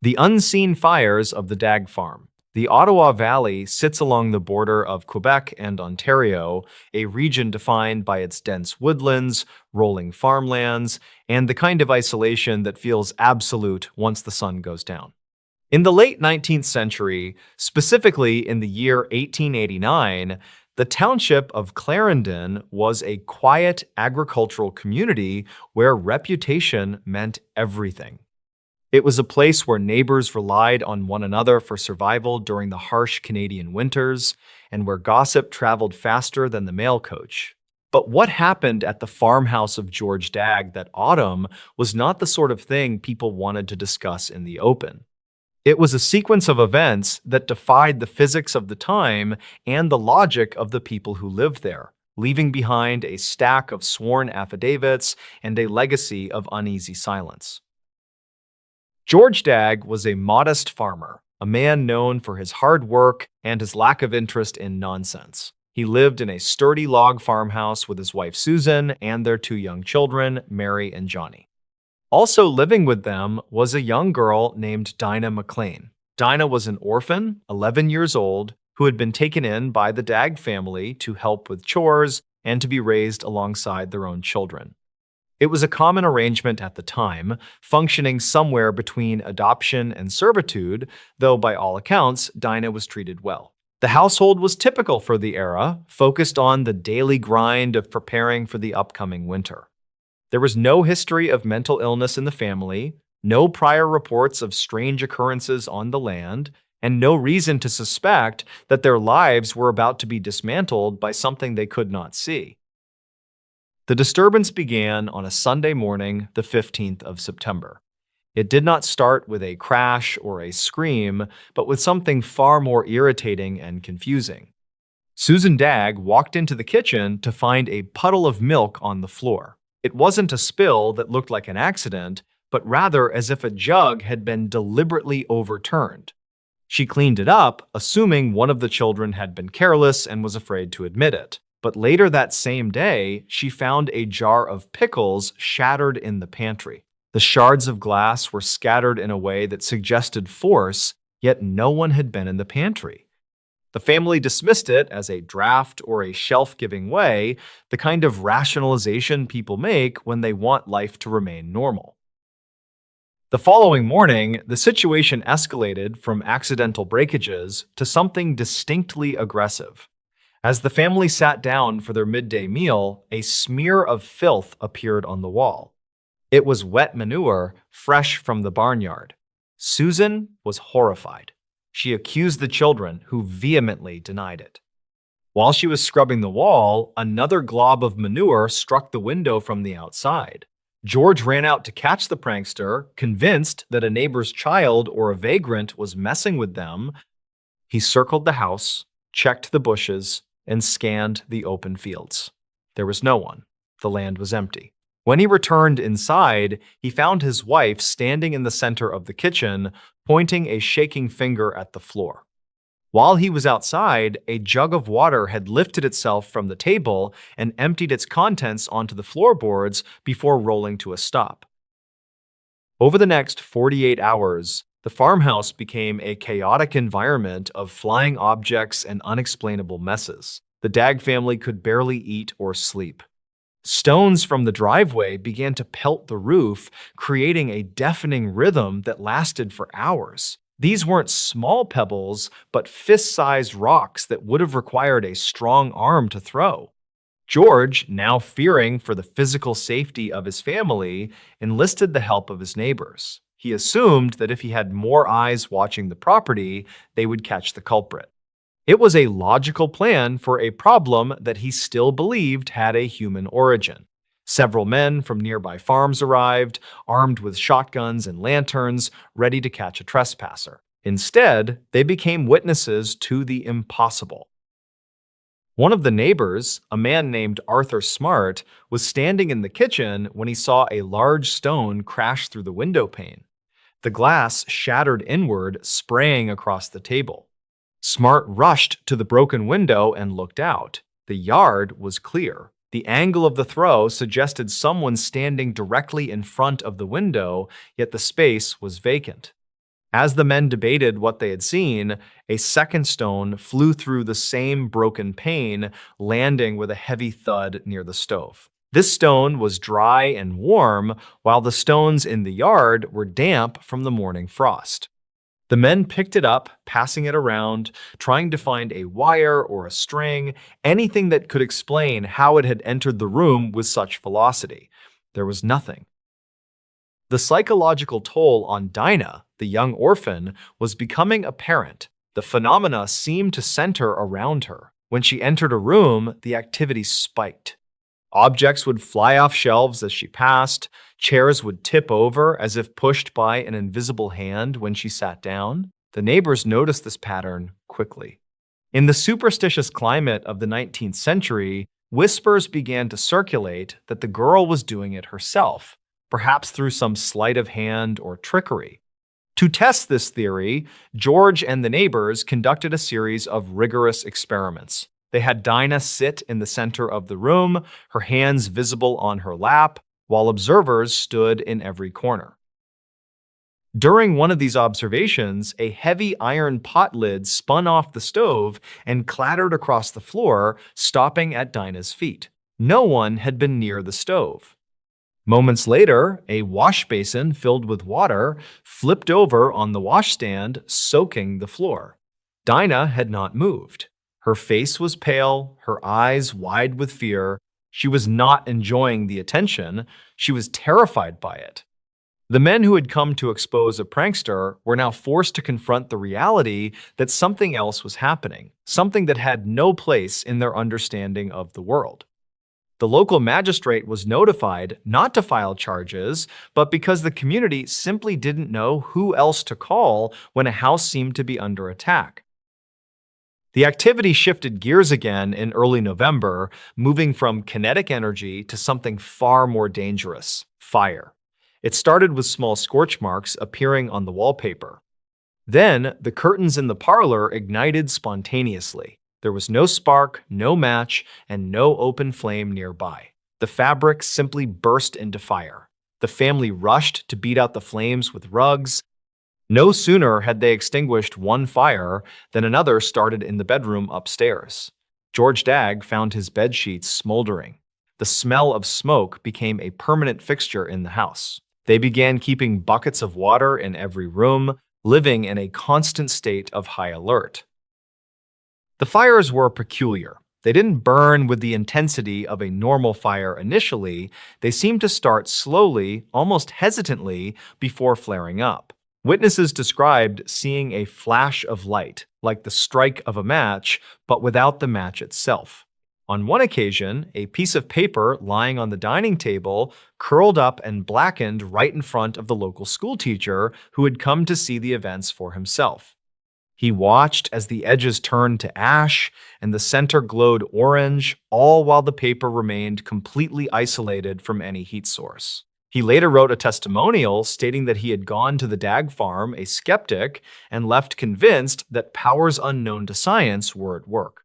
The unseen fires of the Dag Farm. The Ottawa Valley sits along the border of Quebec and Ontario, a region defined by its dense woodlands, rolling farmlands, and the kind of isolation that feels absolute once the sun goes down. In the late 19th century, specifically in the year 1889, the township of Clarendon was a quiet agricultural community where reputation meant everything. It was a place where neighbors relied on one another for survival during the harsh Canadian winters, and where gossip traveled faster than the mail coach. But what happened at the farmhouse of George Dagg that autumn was not the sort of thing people wanted to discuss in the open. It was a sequence of events that defied the physics of the time and the logic of the people who lived there, leaving behind a stack of sworn affidavits and a legacy of uneasy silence. George Dagg was a modest farmer, a man known for his hard work and his lack of interest in nonsense. He lived in a sturdy log farmhouse with his wife Susan and their two young children, Mary and Johnny. Also living with them was a young girl named Dinah McLean. Dinah was an orphan, 11 years old, who had been taken in by the Dagg family to help with chores and to be raised alongside their own children. It was a common arrangement at the time, functioning somewhere between adoption and servitude, though by all accounts, Dinah was treated well. The household was typical for the era, focused on the daily grind of preparing for the upcoming winter. There was no history of mental illness in the family, no prior reports of strange occurrences on the land, and no reason to suspect that their lives were about to be dismantled by something they could not see. The disturbance began on a Sunday morning, the 15th of September. It did not start with a crash or a scream, but with something far more irritating and confusing. Susan Dagg walked into the kitchen to find a puddle of milk on the floor. It wasn't a spill that looked like an accident, but rather as if a jug had been deliberately overturned. She cleaned it up, assuming one of the children had been careless and was afraid to admit it. But later that same day, she found a jar of pickles shattered in the pantry. The shards of glass were scattered in a way that suggested force, yet no one had been in the pantry. The family dismissed it as a draft or a shelf giving way, the kind of rationalization people make when they want life to remain normal. The following morning, the situation escalated from accidental breakages to something distinctly aggressive. As the family sat down for their midday meal, a smear of filth appeared on the wall. It was wet manure, fresh from the barnyard. Susan was horrified. She accused the children, who vehemently denied it. While she was scrubbing the wall, another glob of manure struck the window from the outside. George ran out to catch the prankster, convinced that a neighbor's child or a vagrant was messing with them. He circled the house, checked the bushes, and scanned the open fields. There was no one. The land was empty. When he returned inside, he found his wife standing in the center of the kitchen, pointing a shaking finger at the floor. While he was outside, a jug of water had lifted itself from the table and emptied its contents onto the floorboards before rolling to a stop. Over the next 48 hours, the farmhouse became a chaotic environment of flying objects and unexplainable messes. The Dagg family could barely eat or sleep. Stones from the driveway began to pelt the roof, creating a deafening rhythm that lasted for hours. These weren't small pebbles, but fist-sized rocks that would have required a strong arm to throw. George, now fearing for the physical safety of his family, enlisted the help of his neighbors. He assumed that if he had more eyes watching the property, they would catch the culprit. It was a logical plan for a problem that he still believed had a human origin. Several men from nearby farms arrived, armed with shotguns and lanterns, ready to catch a trespasser. Instead, they became witnesses to the impossible. One of the neighbors, a man named Arthur Smart, was standing in the kitchen when he saw a large stone crash through the window pane. The glass shattered inward, spraying across the table. Smart rushed to the broken window and looked out. The yard was clear. The angle of the throw suggested someone standing directly in front of the window, yet the space was vacant. As the men debated what they had seen, a second stone flew through the same broken pane, landing with a heavy thud near the stove. This stone was dry and warm, while the stones in the yard were damp from the morning frost. The men picked it up, passing it around, trying to find a wire or a string, anything that could explain how it had entered the room with such velocity. There was nothing. The psychological toll on Dinah, the young orphan, was becoming apparent. The phenomena seemed to center around her. When she entered a room, the activity spiked. Objects would fly off shelves as she passed, chairs would tip over as if pushed by an invisible hand when she sat down. The neighbors noticed this pattern quickly. In the superstitious climate of the 19th century, whispers began to circulate that the girl was doing it herself, perhaps through some sleight of hand or trickery. To test this theory, George and the neighbors conducted a series of rigorous experiments. They had Dinah sit in the center of the room, her hands visible on her lap, while observers stood in every corner. During one of these observations, a heavy iron pot lid spun off the stove and clattered across the floor, stopping at Dinah's feet. No one had been near the stove. Moments later, a wash basin filled with water flipped over on the washstand, soaking the floor. Dinah had not moved. Her face was pale, her eyes wide with fear. She was not enjoying the attention. She was terrified by it. The men who had come to expose a prankster were now forced to confront the reality that something else was happening, something that had no place in their understanding of the world. The local magistrate was notified not to file charges, but because the community simply didn't know who else to call when a house seemed to be under attack. The activity shifted gears again in early November, moving from kinetic energy to something far more dangerous: fire. It started with small scorch marks appearing on the wallpaper. Then, the curtains in the parlor ignited spontaneously. There was no spark, no match, and no open flame nearby. The fabric simply burst into fire. The family rushed to beat out the flames with rugs. No sooner had they extinguished one fire than another started in the bedroom upstairs. George Dagg found his bedsheets smoldering. The smell of smoke became a permanent fixture in the house. They began keeping buckets of water in every room, living in a constant state of high alert. The fires were peculiar. They didn't burn with the intensity of a normal fire initially. They seemed to start slowly, almost hesitantly, before flaring up. Witnesses described seeing a flash of light, like the strike of a match, but without the match itself. On one occasion, a piece of paper lying on the dining table curled up and blackened right in front of the local schoolteacher who had come to see the events for himself. He watched as the edges turned to ash and the center glowed orange, all while the paper remained completely isolated from any heat source. He later wrote a testimonial stating that he had gone to the Dagg farm, a skeptic, and left convinced that powers unknown to science were at work.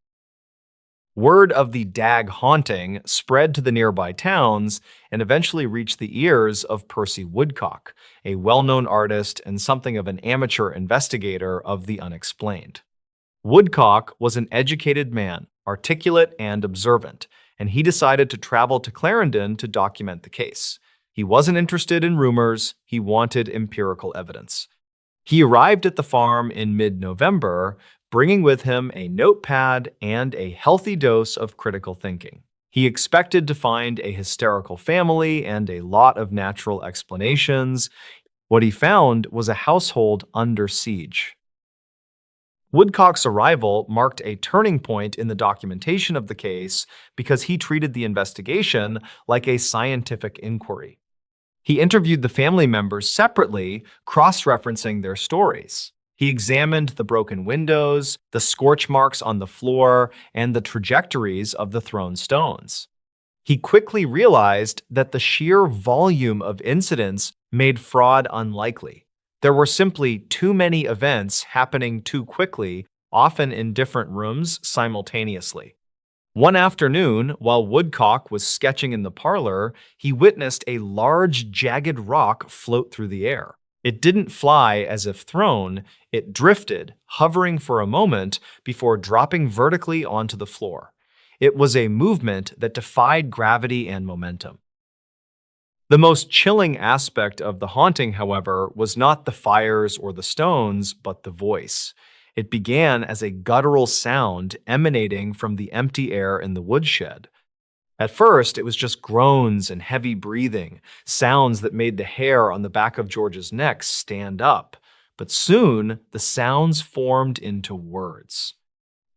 Word of the Dagg haunting spread to the nearby towns and eventually reached the ears of Percy Woodcock, a well-known artist and something of an amateur investigator of the unexplained. Woodcock was an educated man, articulate and observant, and he decided to travel to Clarendon to document the case. He wasn't interested in rumors, he wanted empirical evidence. He arrived at the farm in mid-November, bringing with him a notepad and a healthy dose of critical thinking. He expected to find a hysterical family and a lot of natural explanations. What he found was a household under siege. Woodcock's arrival marked a turning point in the documentation of the case because he treated the investigation like a scientific inquiry. He interviewed the family members separately, cross-referencing their stories. He examined the broken windows, the scorch marks on the floor, and the trajectories of the thrown stones. He quickly realized that the sheer volume of incidents made fraud unlikely. There were simply too many events happening too quickly, often in different rooms simultaneously. One afternoon, while Woodcock was sketching in the parlor, he witnessed a large, jagged rock float through the air. It didn't fly as if thrown, it drifted, hovering for a moment before dropping vertically onto the floor. It was a movement that defied gravity and momentum. The most chilling aspect of the haunting, however, was not the fires or the stones, but the voice. It began as a guttural sound emanating from the empty air in the woodshed. At first, it was just groans and heavy breathing, sounds that made the hair on the back of George's neck stand up. But soon, the sounds formed into words.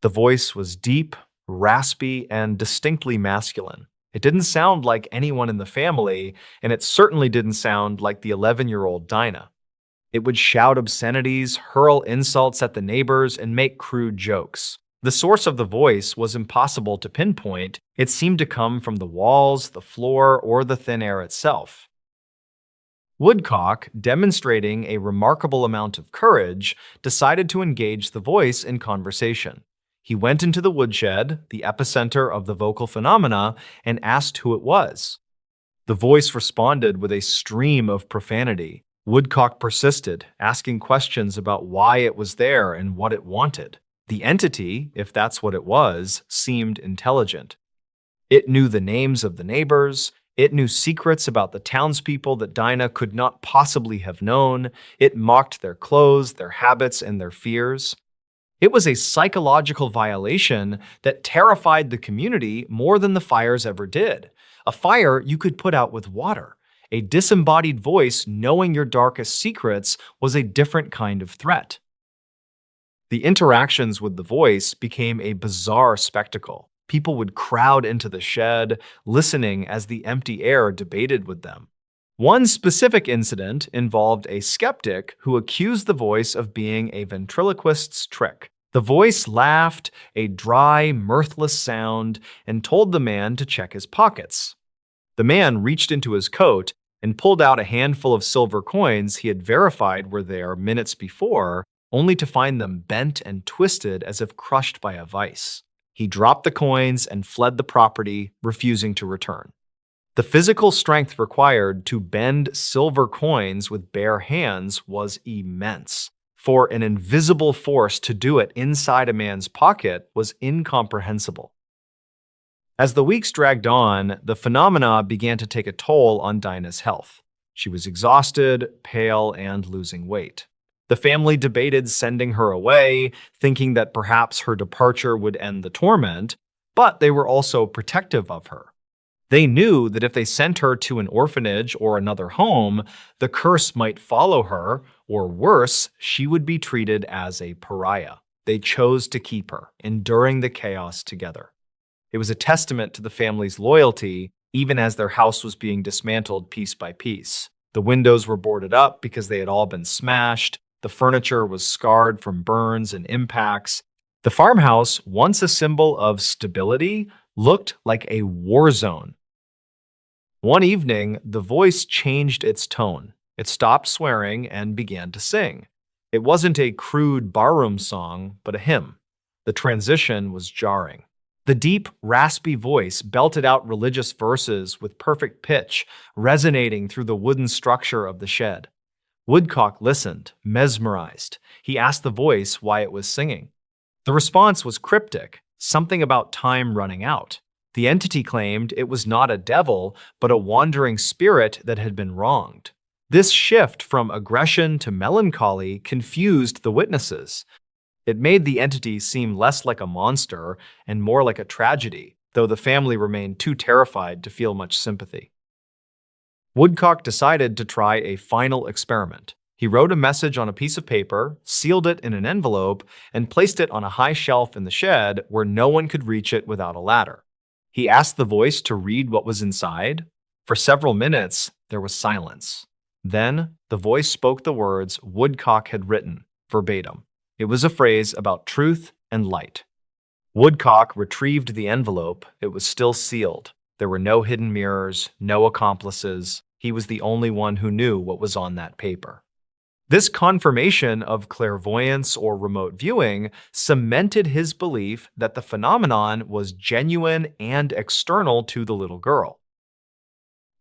The voice was deep, raspy, and distinctly masculine. It didn't sound like anyone in the family, and it certainly didn't sound like the 11-year-old Dinah. It would shout obscenities, hurl insults at the neighbors, and make crude jokes. The source of the voice was impossible to pinpoint. It seemed to come from the walls, the floor, or the thin air itself. Woodcock, demonstrating a remarkable amount of courage, decided to engage the voice in conversation. He went into the woodshed, the epicenter of the vocal phenomena, and asked who it was. The voice responded with a stream of profanity. Woodcock persisted, asking questions about why it was there and what it wanted. The entity, if that's what it was, seemed intelligent. It knew the names of the neighbors. It knew secrets about the townspeople that Dinah could not possibly have known. It mocked their clothes, their habits, and their fears. It was a psychological violation that terrified the community more than the fires ever did. A fire you could put out with water. A disembodied voice knowing your darkest secrets was a different kind of threat. The interactions with the voice became a bizarre spectacle. People would crowd into the shed, listening as the empty air debated with them. One specific incident involved a skeptic who accused the voice of being a ventriloquist's trick. The voice laughed, a dry, mirthless sound, and told the man to check his pockets. The man reached into his coat and pulled out a handful of silver coins he had verified were there minutes before, only to find them bent and twisted as if crushed by a vice. He dropped the coins and fled the property, refusing to return. The physical strength required to bend silver coins with bare hands was immense. For an invisible force to do it inside a man's pocket was incomprehensible. As the weeks dragged on, the phenomena began to take a toll on Dinah's health. She was exhausted, pale, and losing weight. The family debated sending her away, thinking that perhaps her departure would end the torment, but they were also protective of her. They knew that if they sent her to an orphanage or another home, the curse might follow her, or worse, she would be treated as a pariah. They chose to keep her, enduring the chaos together. It was a testament to the family's loyalty, even as their house was being dismantled piece by piece. The windows were boarded up because they had all been smashed. The furniture was scarred from burns and impacts. The farmhouse, once a symbol of stability, looked like a war zone. One evening, the voice changed its tone. It stopped swearing and began to sing. It wasn't a crude barroom song, but a hymn. The transition was jarring. The deep, raspy voice belted out religious verses with perfect pitch, resonating through the wooden structure of the shed. Woodcock listened, mesmerized. He asked the voice why it was singing. The response was cryptic, something about time running out. The entity claimed it was not a devil, but a wandering spirit that had been wronged. This shift from aggression to melancholy confused the witnesses. It made the entity seem less like a monster and more like a tragedy, though the family remained too terrified to feel much sympathy. Woodcock decided to try a final experiment. He wrote a message on a piece of paper, sealed it in an envelope, and placed it on a high shelf in the shed where no one could reach it without a ladder. He asked the voice to read what was inside. For several minutes, there was silence. Then, the voice spoke the words Woodcock had written, verbatim. It was a phrase about truth and light. Woodcock retrieved the envelope. It was still sealed. There were no hidden mirrors, no accomplices. He was the only one who knew what was on that paper. This confirmation of clairvoyance or remote viewing cemented his belief that the phenomenon was genuine and external to the little girl.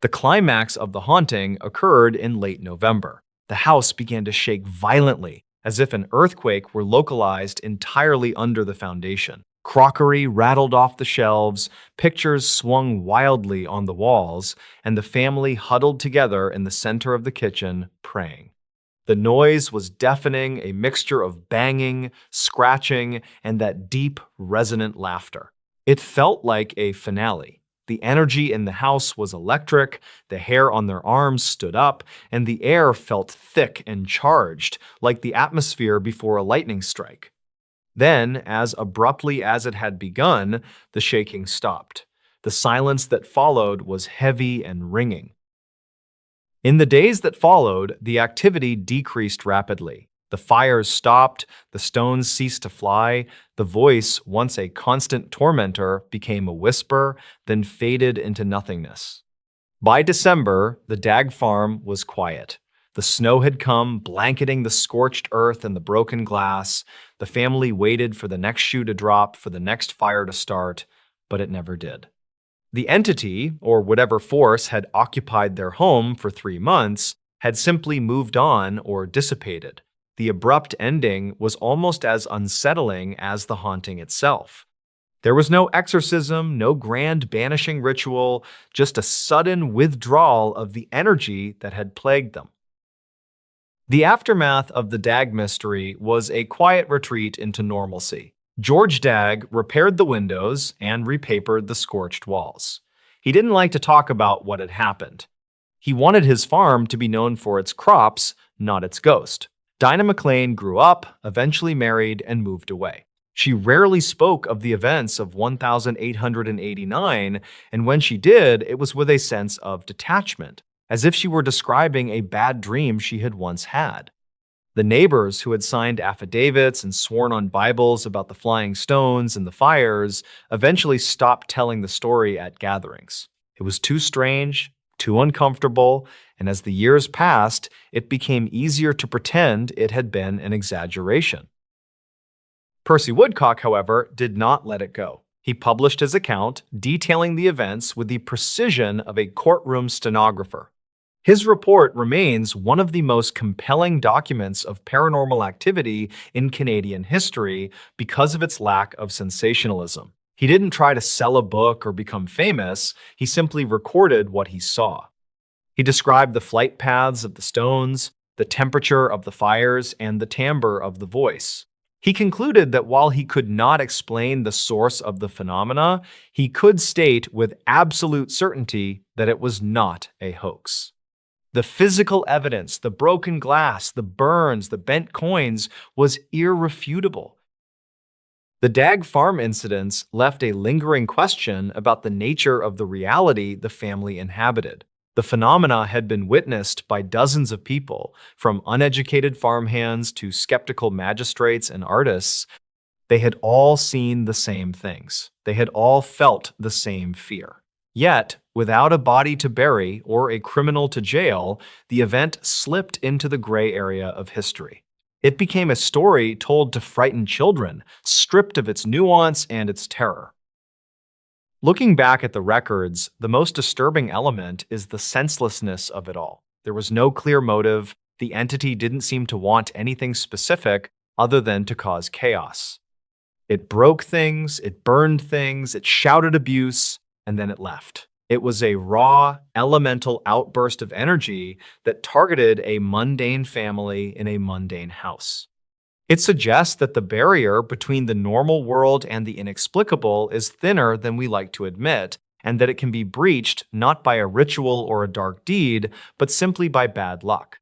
The climax of the haunting occurred in late November. The house began to shake violently, as if an earthquake were localized entirely under the foundation. Crockery rattled off the shelves, pictures swung wildly on the walls, and the family huddled together in the center of the kitchen, praying. The noise was deafening, a mixture of banging, scratching, and that deep, resonant laughter. It felt like a finale. The energy in the house was electric, the hair on their arms stood up, and the air felt thick and charged, like the atmosphere before a lightning strike. Then, as abruptly as it had begun, the shaking stopped. The silence that followed was heavy and ringing. In the days that followed, the activity decreased rapidly. The fires stopped, the stones ceased to fly, the voice, once a constant tormentor, became a whisper, then faded into nothingness. By December, the Dag farm was quiet. The snow had come, blanketing the scorched earth and the broken glass. The family waited for the next shoe to drop, for the next fire to start, but it never did. The entity, or whatever force had occupied their home for 3 months, had simply moved on or dissipated. The abrupt ending was almost as unsettling as the haunting itself. There was no exorcism, no grand banishing ritual, just a sudden withdrawal of the energy that had plagued them. The aftermath of the Dag mystery was a quiet retreat into normalcy. George Dag repaired the windows and repapered the scorched walls. He didn't like to talk about what had happened. He wanted his farm to be known for its crops, not its ghost. Dinah McLean grew up, eventually married, and moved away. She rarely spoke of the events of 1889, and when she did, it was with a sense of detachment, as if she were describing a bad dream she had once had. The neighbors who had signed affidavits and sworn on Bibles about the flying stones and the fires eventually stopped telling the story at gatherings. It was too strange, too uncomfortable, and as the years passed, it became easier to pretend it had been an exaggeration. Percy Woodcock, however, did not let it go. He published his account, detailing the events with the precision of a courtroom stenographer. His report remains one of the most compelling documents of paranormal activity in Canadian history because of its lack of sensationalism. He didn't try to sell a book or become famous, he simply recorded what he saw. He described the flight paths of the stones, the temperature of the fires, and the timbre of the voice. He concluded that while he could not explain the source of the phenomena, he could state with absolute certainty that it was not a hoax. The physical evidence, the broken glass, the burns, the bent coins, was irrefutable. The Dag farm incidents left a lingering question about the nature of the reality the family inhabited. The phenomena had been witnessed by dozens of people, from uneducated farmhands to skeptical magistrates and artists. They had all seen the same things. They had all felt the same fear. Yet, without a body to bury or a criminal to jail, the event slipped into the gray area of history. It became a story told to frighten children, stripped of its nuance and its terror. Looking back at the records, the most disturbing element is the senselessness of it all. There was no clear motive. The entity didn't seem to want anything specific other than to cause chaos. It broke things, it burned things, it shouted abuse, and then it left. It was a raw, elemental outburst of energy that targeted a mundane family in a mundane house. It suggests that the barrier between the normal world and the inexplicable is thinner than we like to admit, and that it can be breached not by a ritual or a dark deed, but simply by bad luck.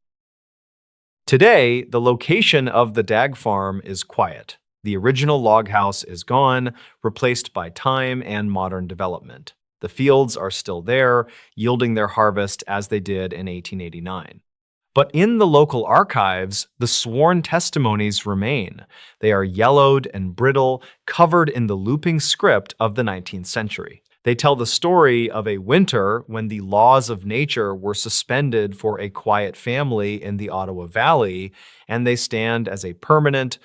Today, the location of the Dag farm is quiet. The original log house is gone, replaced by time and modern development. The fields are still there, yielding their harvest as they did in 1889. But in the local archives, the sworn testimonies remain. They are yellowed and brittle, covered in the looping script of the 19th century. They tell the story of a winter when the laws of nature were suspended for a quiet family in the Ottawa Valley, and they stand as a permanent,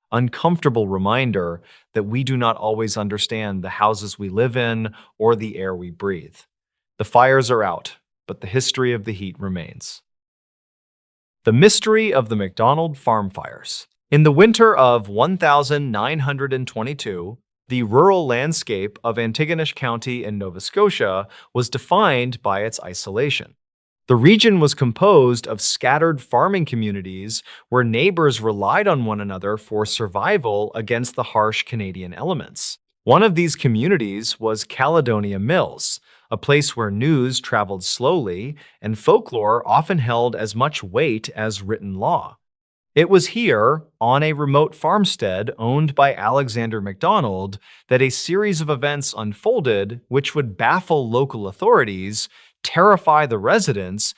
uncomfortable reminder that we do not always understand the houses we live in or the air we breathe. The fires are out, but the history of the heat remains. The mystery of the McDonald farm fires. In the winter of 1922, the rural landscape of Antigonish County in Nova Scotia was defined by its isolation. The region was composed of scattered farming communities where neighbors relied on one another for survival against the harsh Canadian elements. One of these communities was Caledonia Mills, a place where news traveled slowly and folklore often held as much weight as written law. It was here, on a remote farmstead owned by Alexander MacDonald, that a series of events unfolded which would baffle local authorities, terrify the residents,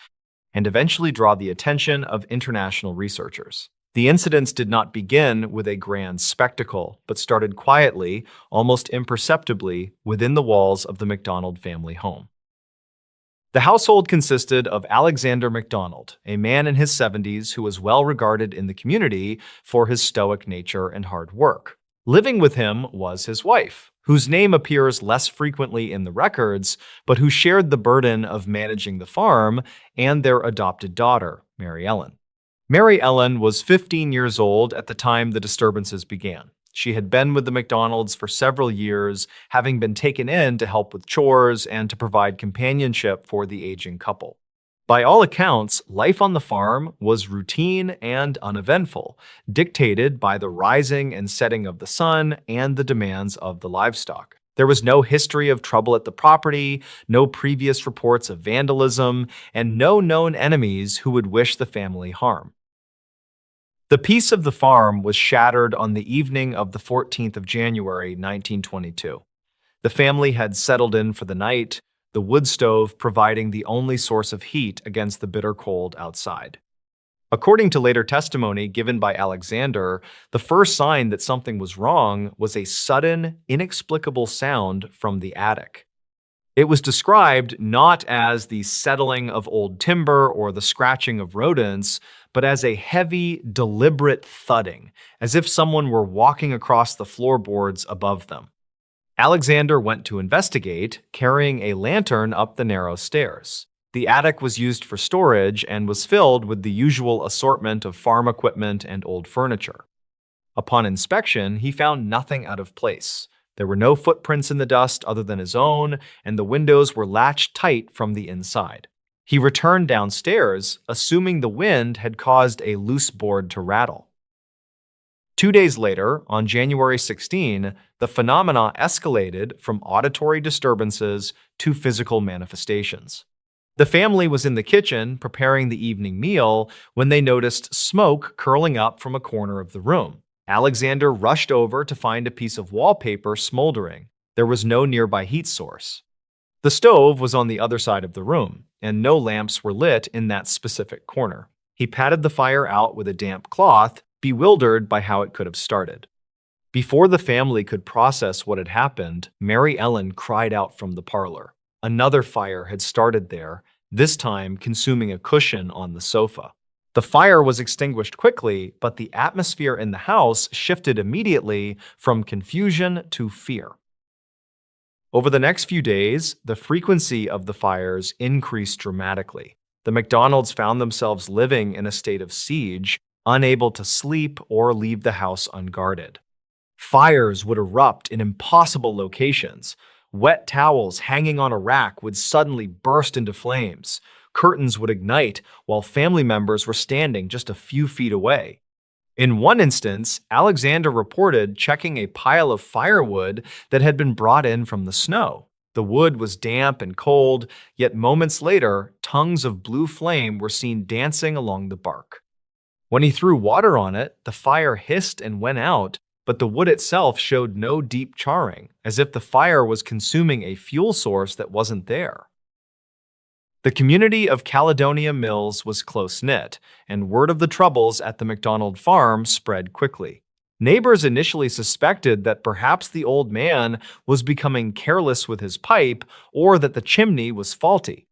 and eventually draw the attention of international researchers. The incidents did not begin with a grand spectacle, but started quietly, almost imperceptibly, within the walls of the MacDonald family home. The household consisted of Alexander MacDonald, a man in his 70s who was well regarded in the community for his stoic nature and hard work. Living with him was his wife, whose name appears less frequently in the records, but who shared the burden of managing the farm, and their adopted daughter, Mary Ellen. Mary Ellen was 15 years old at the time the disturbances began. She had been with the MacDonalds for several years, having been taken in to help with chores and to provide companionship for the aging couple. By all accounts, life on the farm was routine and uneventful, dictated by the rising and setting of the sun and the demands of the livestock. There was no history of trouble at the property, no previous reports of vandalism, and no known enemies who would wish the family harm. The peace of the farm was shattered on the evening of the 14th of January, 1922. The family had settled in for the night, the wood stove providing the only source of heat against the bitter cold outside. According to later testimony given by Alexander, the first sign that something was wrong was a sudden, inexplicable sound from the attic. It was described not as the settling of old timber or the scratching of rodents, but as a heavy, deliberate thudding, as if someone were walking across the floorboards above them. Alexander went to investigate, carrying a lantern up the narrow stairs. The attic was used for storage and was filled with the usual assortment of farm equipment and old furniture. Upon inspection, he found nothing out of place. There were no footprints in the dust other than his own, and the windows were latched tight from the inside. He returned downstairs, assuming the wind had caused a loose board to rattle. 2 days later, on January 16, the phenomena escalated from auditory disturbances to physical manifestations. The family was in the kitchen preparing the evening meal when they noticed smoke curling up from a corner of the room. Alexander rushed over to find a piece of wallpaper smoldering. There was no nearby heat source. The stove was on the other side of the room, and no lamps were lit in that specific corner. He patted the fire out with a damp cloth, bewildered by how it could have started. Before the family could process what had happened, Mary Ellen cried out from the parlor. Another fire had started there, this time consuming a cushion on the sofa. The fire was extinguished quickly, but the atmosphere in the house shifted immediately from confusion to fear. Over the next few days, the frequency of the fires increased dramatically. The MacDonalds found themselves living in a state of siege, unable to sleep or leave the house unguarded. Fires would erupt in impossible locations. Wet towels hanging on a rack would suddenly burst into flames. Curtains would ignite while family members were standing just a few feet away. In one instance, Alexander reported checking a pile of firewood that had been brought in from the snow. The wood was damp and cold, yet moments later, tongues of blue flame were seen dancing along the bark. When he threw water on it, the fire hissed and went out, but the wood itself showed no deep charring, as if the fire was consuming a fuel source that wasn't there. The community of Caledonia Mills was close-knit, and word of the troubles at the MacDonald farm spread quickly. Neighbors initially suspected that perhaps the old man was becoming careless with his pipe or that the chimney was faulty.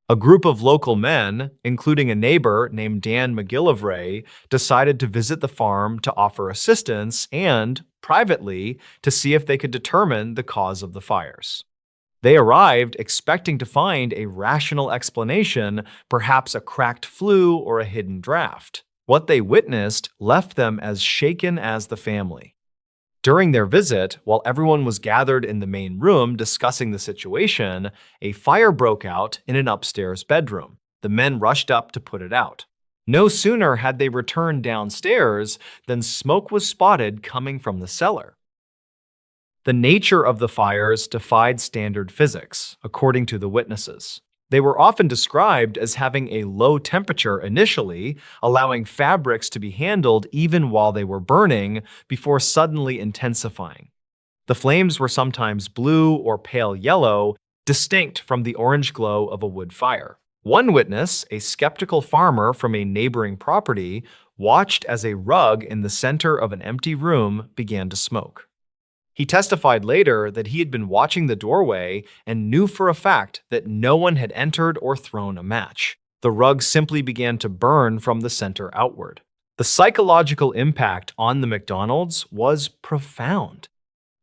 A group of local men, including a neighbor named Dan McGillivray, decided to visit the farm to offer assistance and, privately, to see if they could determine the cause of the fires. They arrived expecting to find a rational explanation, perhaps a cracked flue or a hidden draft. What they witnessed left them as shaken as the family. During their visit, while everyone was gathered in the main room discussing the situation, a fire broke out in an upstairs bedroom. The men rushed up to put it out. No sooner had they returned downstairs than smoke was spotted coming from the cellar. The nature of the fires defied standard physics, according to the witnesses. They were often described as having a low temperature initially, allowing fabrics to be handled even while they were burning before suddenly intensifying. The flames were sometimes blue or pale yellow, distinct from the orange glow of a wood fire. One witness, a skeptical farmer from a neighboring property, watched as a rug in the center of an empty room began to smoke. He testified later that he had been watching the doorway and knew for a fact that no one had entered or thrown a match. The rug simply began to burn from the center outward. The psychological impact on the McDonalds was profound.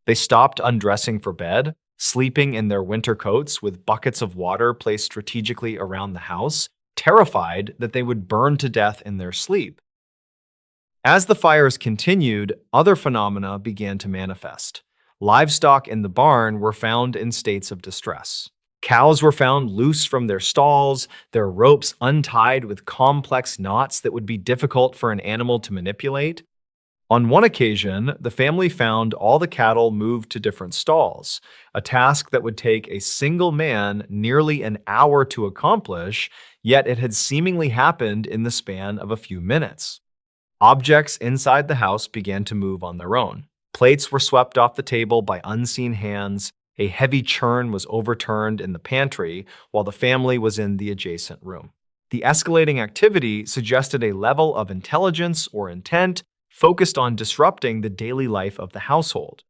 They stopped undressing for bed, sleeping in their winter coats with buckets of water placed strategically around the house, terrified that they would burn to death in their sleep. As the fires continued, other phenomena began to manifest. Livestock in the barn were found in states of distress. Cows were found loose from their stalls, their ropes untied with complex knots that would be difficult for an animal to manipulate. On one occasion, the family found all the cattle moved to different stalls, a task that would take a single man nearly an hour to accomplish, yet it had seemingly happened in the span of a few minutes. Objects inside the house began to move on their own. Plates were swept off the table by unseen hands. A heavy churn was overturned in the pantry while the family was in the adjacent room. The escalating activity suggested a level of intelligence or intent focused on disrupting the daily life of the household.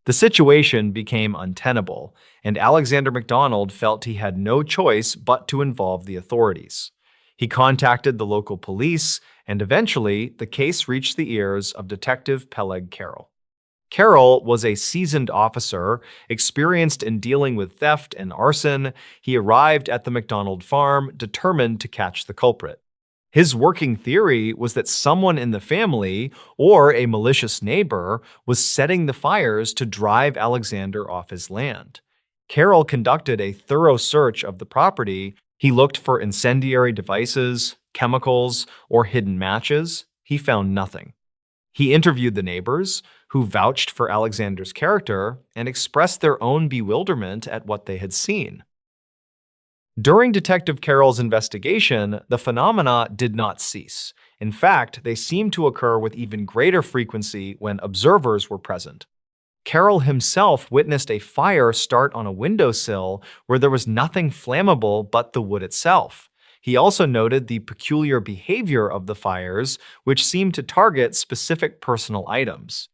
The situation became untenable, and Alexander MacDonald felt he had no choice but to involve the authorities. He contacted the local police, and eventually the case reached the ears of Detective Peleg Carroll. Carroll was a seasoned officer, experienced in dealing with theft and arson. He arrived at the MacDonald farm, determined to catch the culprit. His working theory was that someone in the family, or a malicious neighbor, was setting the fires to drive Alexander off his land. Carroll conducted a thorough search of the property. He looked for incendiary devices, chemicals, or hidden matches. He found nothing. He interviewed the neighbors, who vouched for Alexander's character and expressed their own bewilderment at what they had seen. During Detective Carroll's investigation, the phenomena did not cease. In fact, they seemed to occur with even greater frequency when observers were present. Carroll himself witnessed a fire start on a windowsill where there was nothing flammable but the wood itself. He also noted the peculiar behavior of the fires, which seemed to target specific personal items.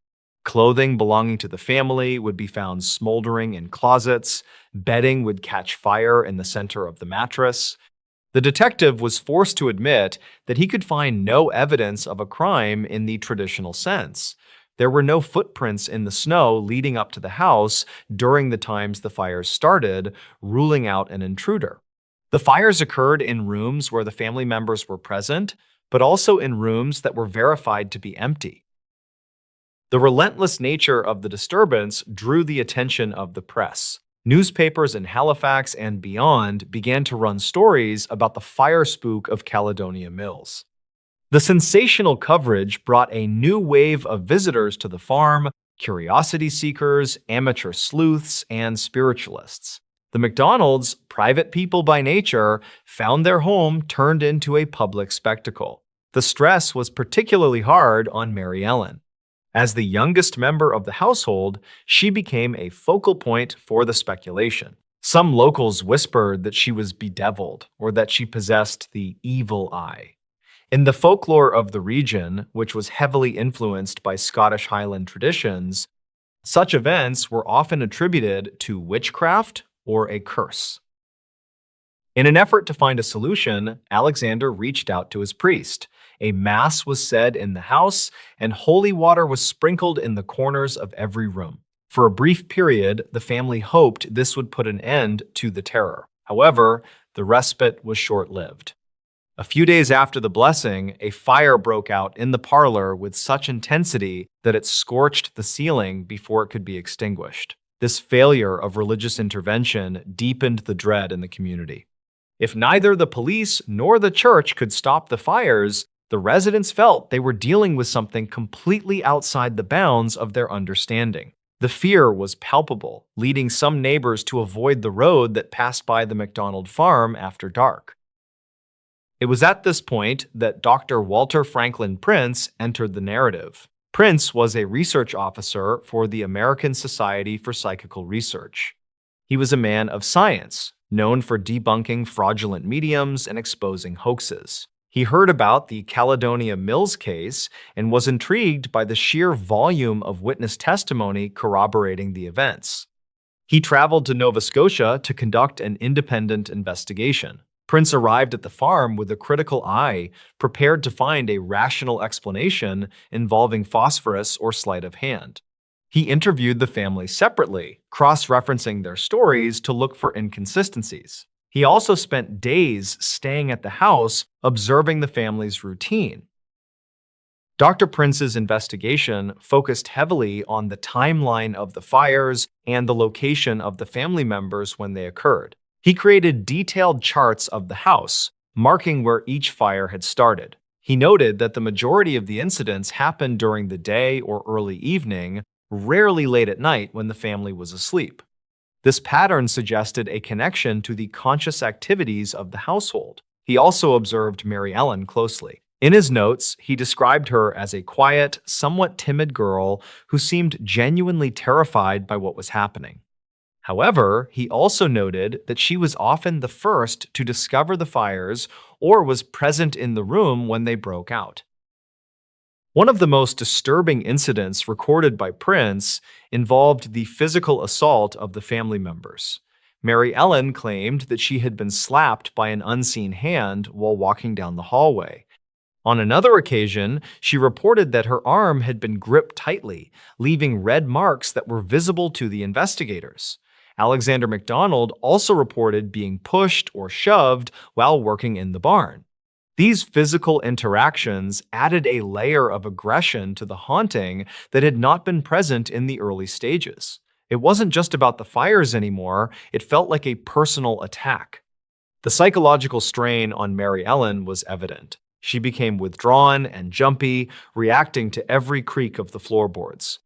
Clothing belonging to the family would be found smoldering in closets. Bedding would catch fire in the center of the mattress. The detective was forced to admit that he could find no evidence of a crime in the traditional sense. There were no footprints in the snow leading up to the house during the times the fires started, ruling out an intruder. The fires occurred in rooms where the family members were present, but also in rooms that were verified to be empty. The relentless nature of the disturbance drew the attention of the press. Newspapers in Halifax and beyond began to run stories about the fire spook of Caledonia Mills. The sensational coverage brought a new wave of visitors to the farm, curiosity seekers, amateur sleuths, and spiritualists. The MacDonalds, private people by nature, found their home turned into a public spectacle. The stress was particularly hard on Mary Ellen. As the youngest member of the household, she became a focal point for the speculation. Some locals whispered that she was bedeviled or that she possessed the evil eye. In the folklore of the region, which was heavily influenced by Scottish Highland traditions, such events were often attributed to witchcraft or a curse. In an effort to find a solution, Alexander reached out to his priest. A mass was said in the house, and holy water was sprinkled in the corners of every room. For a brief period, the family hoped this would put an end to the terror. However, the respite was short-lived. A few days after the blessing, a fire broke out in the parlor with such intensity that it scorched the ceiling before it could be extinguished. This failure of religious intervention deepened the dread in the community. If neither the police nor the church could stop the fires, the residents felt they were dealing with something completely outside the bounds of their understanding. The fear was palpable, leading some neighbors to avoid the road that passed by the McDonald farm after dark. It was at this point that Dr. Walter Franklin Prince entered the narrative. Prince was a research officer for the American Society for Psychical Research. He was a man of science, known for debunking fraudulent mediums and exposing hoaxes. He heard about the Caledonia Mills case and was intrigued by the sheer volume of witness testimony corroborating the events. He traveled to Nova Scotia to conduct an independent investigation. Prince arrived at the farm with a critical eye, prepared to find a rational explanation involving phosphorus or sleight of hand. He interviewed the family separately, cross-referencing their stories to look for inconsistencies. He also spent days staying at the house, observing the family's routine. Dr. Prince's investigation focused heavily on the timeline of the fires and the location of the family members when they occurred. He created detailed charts of the house, marking where each fire had started. He noted that the majority of the incidents happened during the day or early evening, rarely late at night when the family was asleep. This pattern suggested a connection to the conscious activities of the household. He also observed Mary Ellen closely. In his notes, he described her as a quiet, somewhat timid girl who seemed genuinely terrified by what was happening. However, he also noted that she was often the first to discover the fires or was present in the room when they broke out. One of the most disturbing incidents recorded by Prince involved the physical assault of the family members. Mary Ellen claimed that she had been slapped by an unseen hand while walking down the hallway. On another occasion, she reported that her arm had been gripped tightly, leaving red marks that were visible to the investigators. Alexander McDonald also reported being pushed or shoved while working in the barn. These physical interactions added a layer of aggression to the haunting that had not been present in the early stages. It wasn't just about the fires anymore, it felt like a personal attack. The psychological strain on Mary Ellen was evident. She became withdrawn and jumpy, reacting to every creak of the floorboards.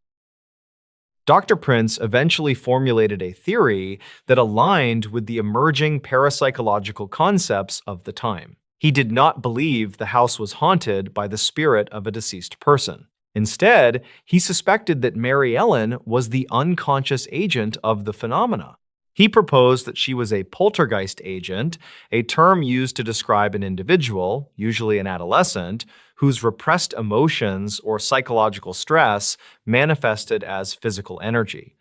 Dr. Prince eventually formulated a theory that aligned with the emerging parapsychological concepts of the time. He did not believe the house was haunted by the spirit of a deceased person. Instead, he suspected that Mary Ellen was the unconscious agent of the phenomena. He proposed that she was a poltergeist agent, a term used to describe an individual, usually an adolescent, whose repressed emotions or psychological stress manifested as physical energy.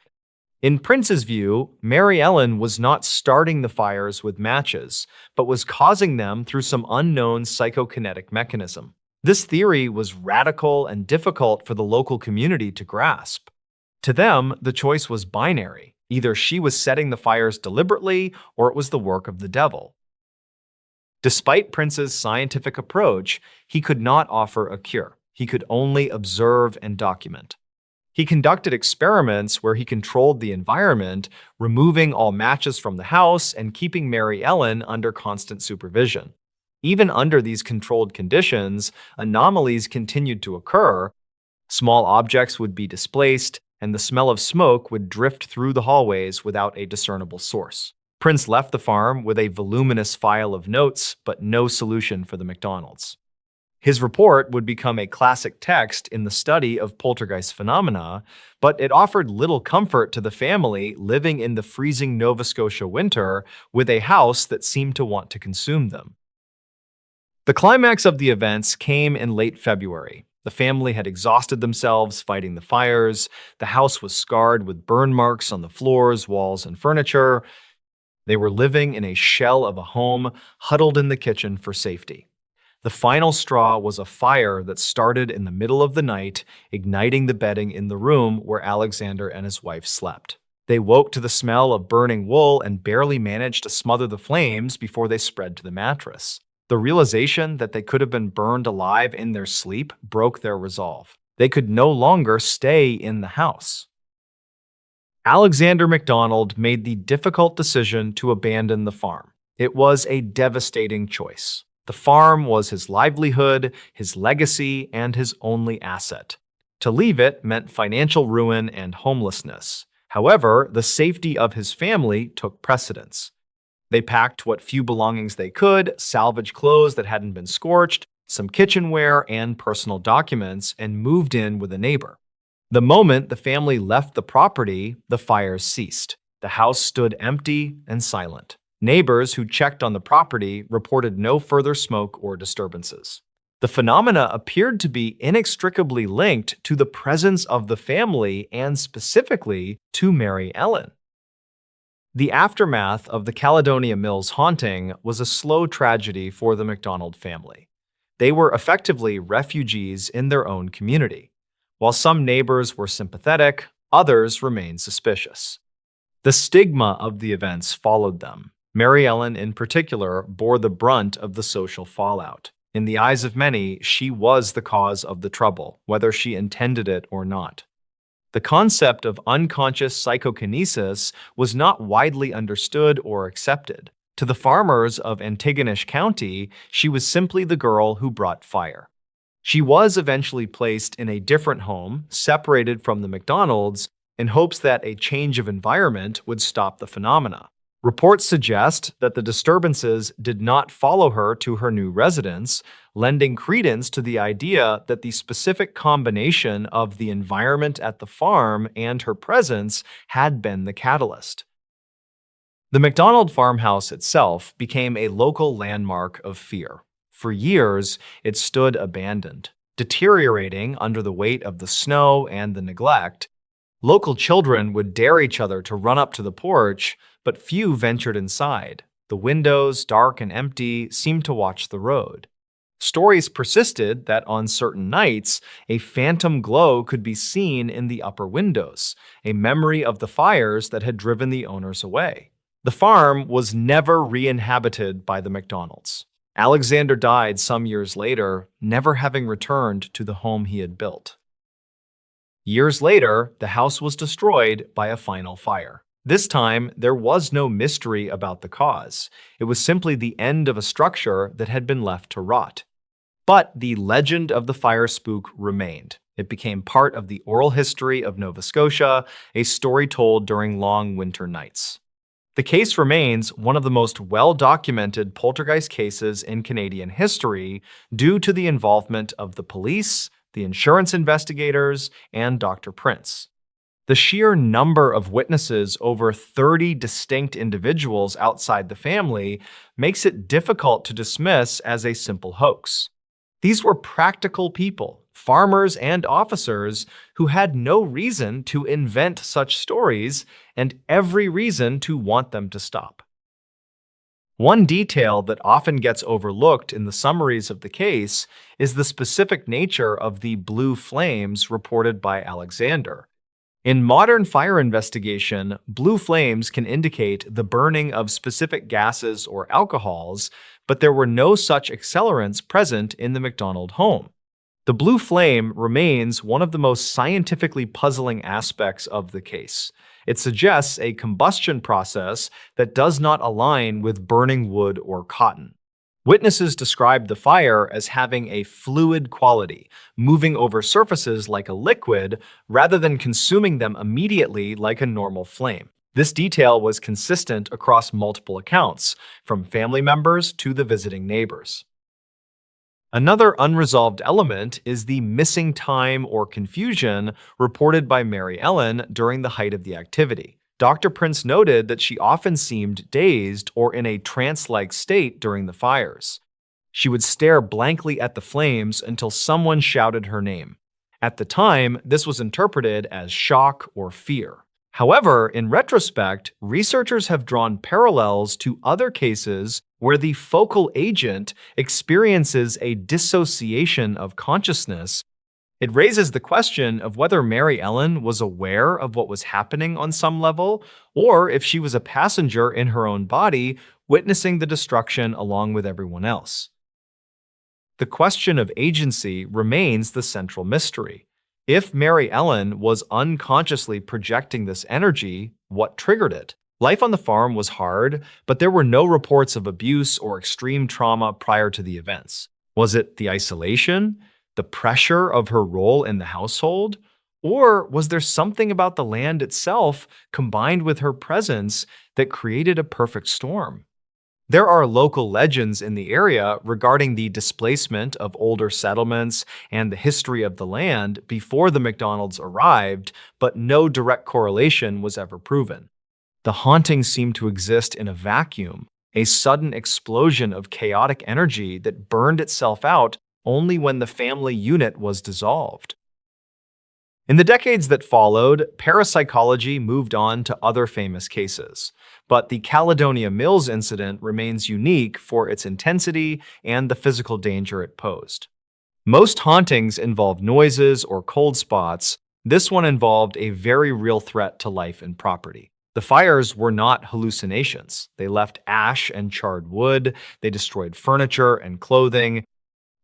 In Prince's view, Mary Ellen was not starting the fires with matches, but was causing them through some unknown psychokinetic mechanism. This theory was radical and difficult for the local community to grasp. To them, the choice was binary. Either she was setting the fires deliberately, or it was the work of the devil. Despite Prince's scientific approach, he could not offer a cure. He could only observe and document. He conducted experiments where he controlled the environment, removing all matches from the house and keeping Mary Ellen under constant supervision. Even under these controlled conditions, anomalies continued to occur. Small objects would be displaced, and the smell of smoke would drift through the hallways without a discernible source. Prince left the farm with a voluminous file of notes, but no solution for the McDonalds. His report would become a classic text in the study of poltergeist phenomena, but it offered little comfort to the family living in the freezing Nova Scotia winter with a house that seemed to want to consume them. The climax of the events came in late February. The family had exhausted themselves fighting the fires. The house was scarred with burn marks on the floors, walls, and furniture. They were living in a shell of a home, huddled in the kitchen for safety. The final straw was a fire that started in the middle of the night, igniting the bedding in the room where Alexander and his wife slept. They woke to the smell of burning wool and barely managed to smother the flames before they spread to the mattress. The realization that they could have been burned alive in their sleep broke their resolve. They could no longer stay in the house. Alexander MacDonald made the difficult decision to abandon the farm. It was a devastating choice. The farm was his livelihood, his legacy, and his only asset. To leave it meant financial ruin and homelessness. However, the safety of his family took precedence. They packed what few belongings they could, salvaged clothes that hadn't been scorched, some kitchenware, and personal documents, and moved in with a neighbor. The moment the family left the property, the fires ceased. The house stood empty and silent. Neighbors who checked on the property reported no further smoke or disturbances. The phenomena appeared to be inextricably linked to the presence of the family and specifically to Mary Ellen. The aftermath of the Caledonia Mills haunting was a slow tragedy for the MacDonald family. They were effectively refugees in their own community. While some neighbors were sympathetic, others remained suspicious. The stigma of the events followed them. Mary Ellen, in particular, bore the brunt of the social fallout. In the eyes of many, she was the cause of the trouble, whether she intended it or not. The concept of unconscious psychokinesis was not widely understood or accepted. To the farmers of Antigonish County, she was simply the girl who brought fire. She was eventually placed in a different home, separated from the MacDonalds, in hopes that a change of environment would stop the phenomena. Reports suggest that the disturbances did not follow her to her new residence, lending credence to the idea that the specific combination of the environment at the farm and her presence had been the catalyst. The MacDonald farmhouse itself became a local landmark of fear. For years, it stood abandoned, deteriorating under the weight of the snow and the neglect. Local children would dare each other to run up to the porch, but few ventured inside. The windows, dark and empty, seemed to watch the road. Stories persisted that on certain nights, a phantom glow could be seen in the upper windows, a memory of the fires that had driven the owners away. The farm was never re-inhabited by the MacDonalds. Alexander died some years later, never having returned to the home he had built. Years later, the house was destroyed by a final fire. This time, there was no mystery about the cause. It was simply the end of a structure that had been left to rot. But the legend of the fire spook remained. It became part of the oral history of Nova Scotia, a story told during long winter nights. The case remains one of the most well-documented poltergeist cases in Canadian history due to the involvement of the police, the insurance investigators, and Dr. Prince. The sheer number of witnesses, over 30 distinct individuals outside the family, makes it difficult to dismiss as a simple hoax. These were practical people, farmers and officers, who had no reason to invent such stories and every reason to want them to stop. One detail that often gets overlooked in the summaries of the case is the specific nature of the blue flames reported by Alexander. In modern fire investigation, blue flames can indicate the burning of specific gases or alcohols, but there were no such accelerants present in the MacDonald home. The blue flame remains one of the most scientifically puzzling aspects of the case. It suggests a combustion process that does not align with burning wood or cotton. Witnesses described the fire as having a fluid quality, moving over surfaces like a liquid rather than consuming them immediately like a normal flame. This detail was consistent across multiple accounts, from family members to the visiting neighbors. Another unresolved element is the missing time or confusion reported by Mary Ellen during the height of the activity. Dr. Prince noted that she often seemed dazed or in a trance-like state during the fires. She would stare blankly at the flames until someone shouted her name. At the time, this was interpreted as shock or fear. However, in retrospect, researchers have drawn parallels to other cases where the focal agent experiences a dissociation of consciousness. It raises the question of whether Mary Ellen was aware of what was happening on some level, or if she was a passenger in her own body, witnessing the destruction along with everyone else. The question of agency remains the central mystery. If Mary Ellen was unconsciously projecting this energy, what triggered it? Life on the farm was hard, but there were no reports of abuse or extreme trauma prior to the events. Was it the isolation, the pressure of her role in the household? Or was there something about the land itself combined with her presence that created a perfect storm? There are local legends in the area regarding the displacement of older settlements and the history of the land before the McDonalds arrived, but no direct correlation was ever proven. The hauntings seemed to exist in a vacuum, a sudden explosion of chaotic energy that burned itself out only when the family unit was dissolved. In the decades that followed, parapsychology moved on to other famous cases, but the Caledonia Mills incident remains unique for its intensity and the physical danger it posed. Most hauntings involve noises or cold spots. This one involved a very real threat to life and property. The fires were not hallucinations. They left ash and charred wood. They destroyed furniture and clothing.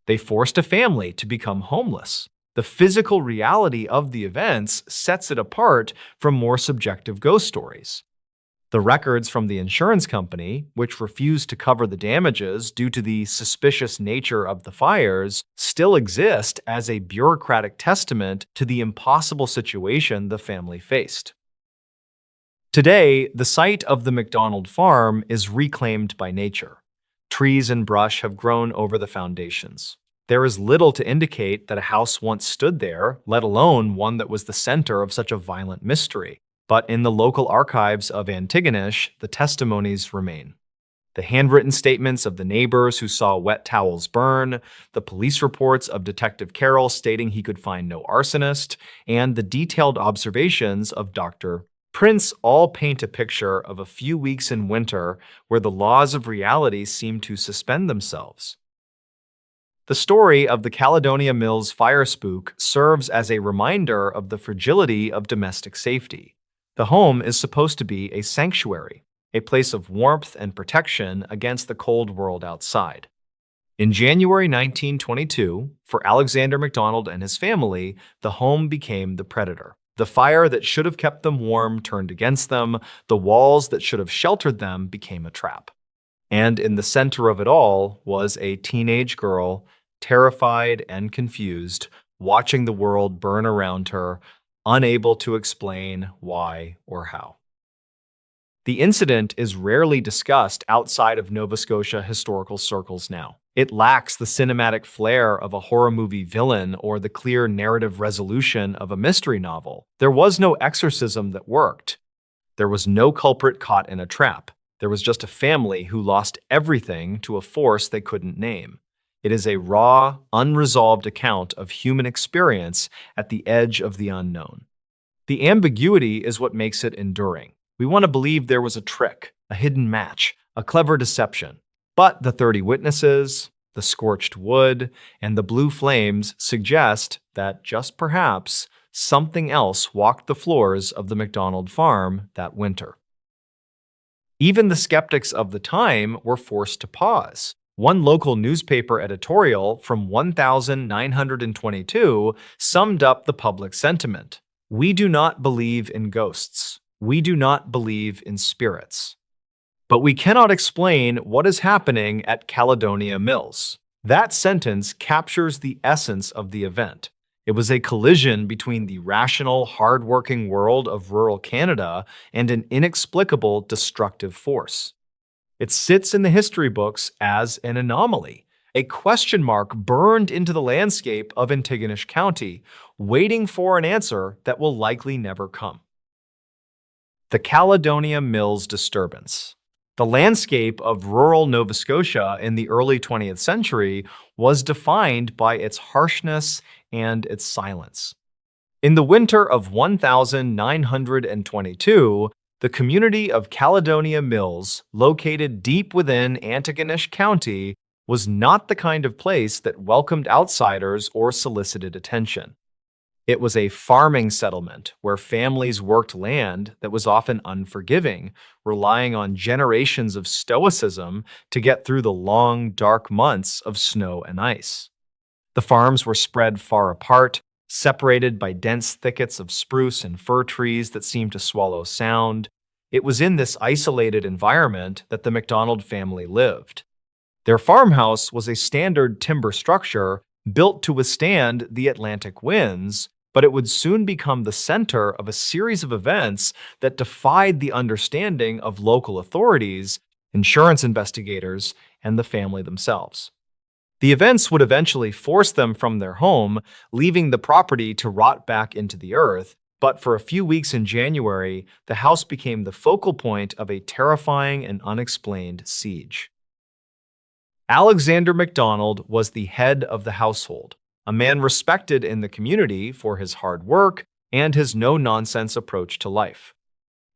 They forced a family to become homeless. The physical reality of the events sets it apart from more subjective ghost stories. The records from the insurance company, which refused to cover the damages due to the suspicious nature of the fires, still exist as a bureaucratic testament to the impossible situation the family faced. Today, the site of the McDonald farm is reclaimed by nature. Trees and brush have grown over the foundations. There is little to indicate that a house once stood there, let alone one that was the center of such a violent mystery. But in the local archives of Antigonish, the testimonies remain. The handwritten statements of the neighbors who saw wet towels burn, the police reports of Detective Carroll stating he could find no arsonist, and the detailed observations of Dr. Prince all paint a picture of a few weeks in winter where the laws of reality seem to suspend themselves. The story of the Caledonia Mills fire spook serves as a reminder of the fragility of domestic safety. The home is supposed to be a sanctuary, a place of warmth and protection against the cold world outside. In January 1922, for Alexander McDonald and his family, the home became the predator. The fire that should have kept them warm turned against them. The walls that should have sheltered them became a trap. And in the center of it all was a teenage girl, terrified and confused, watching the world burn around her, unable to explain why or how. The incident is rarely discussed outside of Nova Scotia historical circles now. It lacks the cinematic flair of a horror movie villain or the clear narrative resolution of a mystery novel. There was no exorcism that worked. There was no culprit caught in a trap. There was just a family who lost everything to a force they couldn't name. It is a raw, unresolved account of human experience at the edge of the unknown. The ambiguity is what makes it enduring. We want to believe there was a trick, a hidden match, a clever deception. But the 30 witnesses, the scorched wood, and the blue flames suggest that just perhaps something else walked the floors of the McDonald farm that winter. Even the skeptics of the time were forced to pause. One local newspaper editorial from 1922 summed up the public sentiment. "We do not believe in ghosts. We do not believe in spirits. But we cannot explain what is happening at Caledonia Mills." That sentence captures the essence of the event. It was a collision between the rational, hard-working world of rural Canada and an inexplicable, destructive force. It sits in the history books as an anomaly, a question mark burned into the landscape of Antigonish County, waiting for an answer that will likely never come. The Caledonia Mills disturbance. The landscape of rural Nova Scotia in the early 20th century was defined by its harshness and its silence. In the winter of 1922, The community of Caledonia Mills, located deep within Antigonish County, was not the kind of place that welcomed outsiders or solicited attention. It was a farming settlement where families worked land that was often unforgiving, relying on generations of stoicism to get through the long, dark months of snow and ice. The farms were spread far apart, separated by dense thickets of spruce and fir trees that seemed to swallow sound. It was in this isolated environment that the MacDonald family lived. Their farmhouse was a standard timber structure built to withstand the Atlantic winds, but it would soon become the center of a series of events that defied the understanding of local authorities, insurance investigators, and the family themselves. The events would eventually force them from their home, leaving the property to rot back into the earth, but for a few weeks in January, the house became the focal point of a terrifying and unexplained siege. Alexander MacDonald was the head of the household, a man respected in the community for his hard work and his no-nonsense approach to life.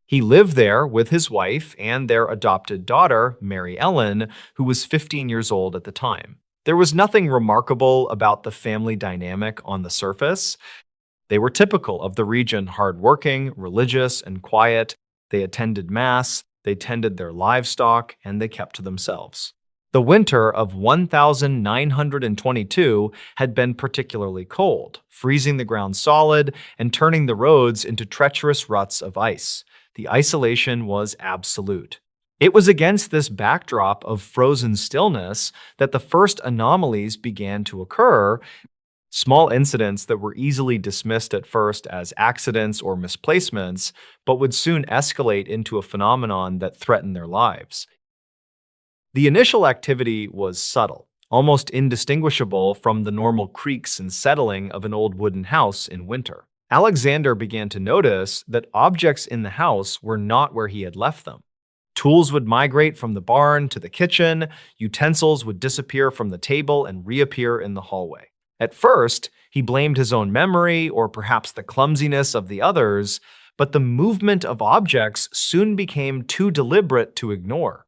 He lived there with his wife and their adopted daughter, Mary Ellen, who was 15 years old at the time. There was nothing remarkable about the family dynamic on the surface. They were typical of the region, hardworking, religious, and quiet. They attended Mass, they tended their livestock, and they kept to themselves. The winter of 1922 had been particularly cold, freezing the ground solid and turning the roads into treacherous ruts of ice. The isolation was absolute. It was against this backdrop of frozen stillness that the first anomalies began to occur, small incidents that were easily dismissed at first as accidents or misplacements, but would soon escalate into a phenomenon that threatened their lives. The initial activity was subtle, almost indistinguishable from the normal creaks and settling of an old wooden house in winter. Alexander began to notice that objects in the house were not where he had left them. Tools would migrate from the barn to the kitchen, utensils would disappear from the table and reappear in the hallway. At first, he blamed his own memory or perhaps the clumsiness of the others, but the movement of objects soon became too deliberate to ignore.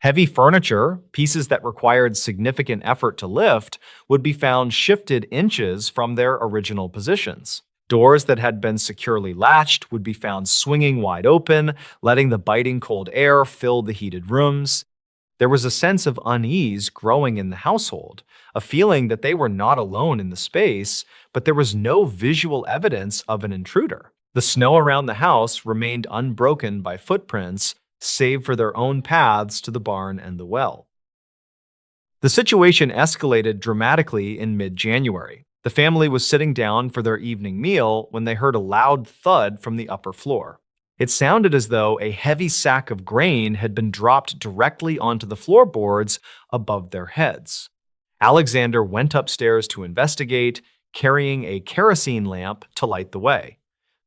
Heavy furniture, pieces that required significant effort to lift, would be found shifted inches from their original positions. Doors that had been securely latched would be found swinging wide open, letting the biting cold air fill the heated rooms. There was a sense of unease growing in the household, a feeling that they were not alone in the space, but there was no visual evidence of an intruder. The snow around the house remained unbroken by footprints, save for their own paths to the barn and the well. The situation escalated dramatically in mid-January. The family was sitting down for their evening meal when they heard a loud thud from the upper floor. It sounded as though a heavy sack of grain had been dropped directly onto the floorboards above their heads. Alexander went upstairs to investigate, carrying a kerosene lamp to light the way.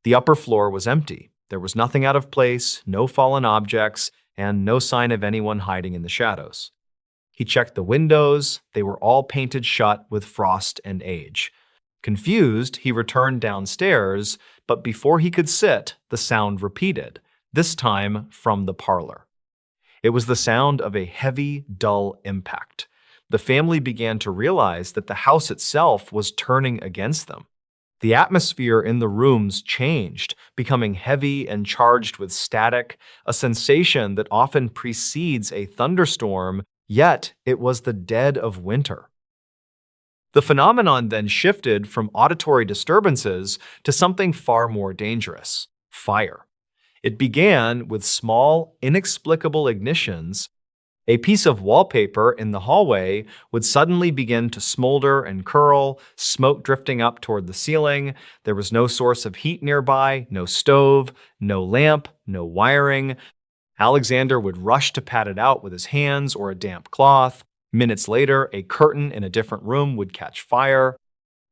The upper floor was empty. There was nothing out of place, no fallen objects, and no sign of anyone hiding in the shadows. He checked the windows. They were all painted shut with frost and age. Confused, he returned downstairs, but before he could sit, the sound repeated, this time from the parlor. It was the sound of a heavy, dull impact. The family began to realize that the house itself was turning against them. The atmosphere in the rooms changed, becoming heavy and charged with static, a sensation that often precedes a thunderstorm, yet it was the dead of winter. The phenomenon then shifted from auditory disturbances to something far more dangerous: fire. It began with small, inexplicable ignitions. A piece of wallpaper in the hallway would suddenly begin to smolder and curl, smoke drifting up toward the ceiling. There was no source of heat nearby, no stove, no lamp, no wiring. Alexander would rush to pat it out with his hands or a damp cloth. Minutes later, a curtain in a different room would catch fire.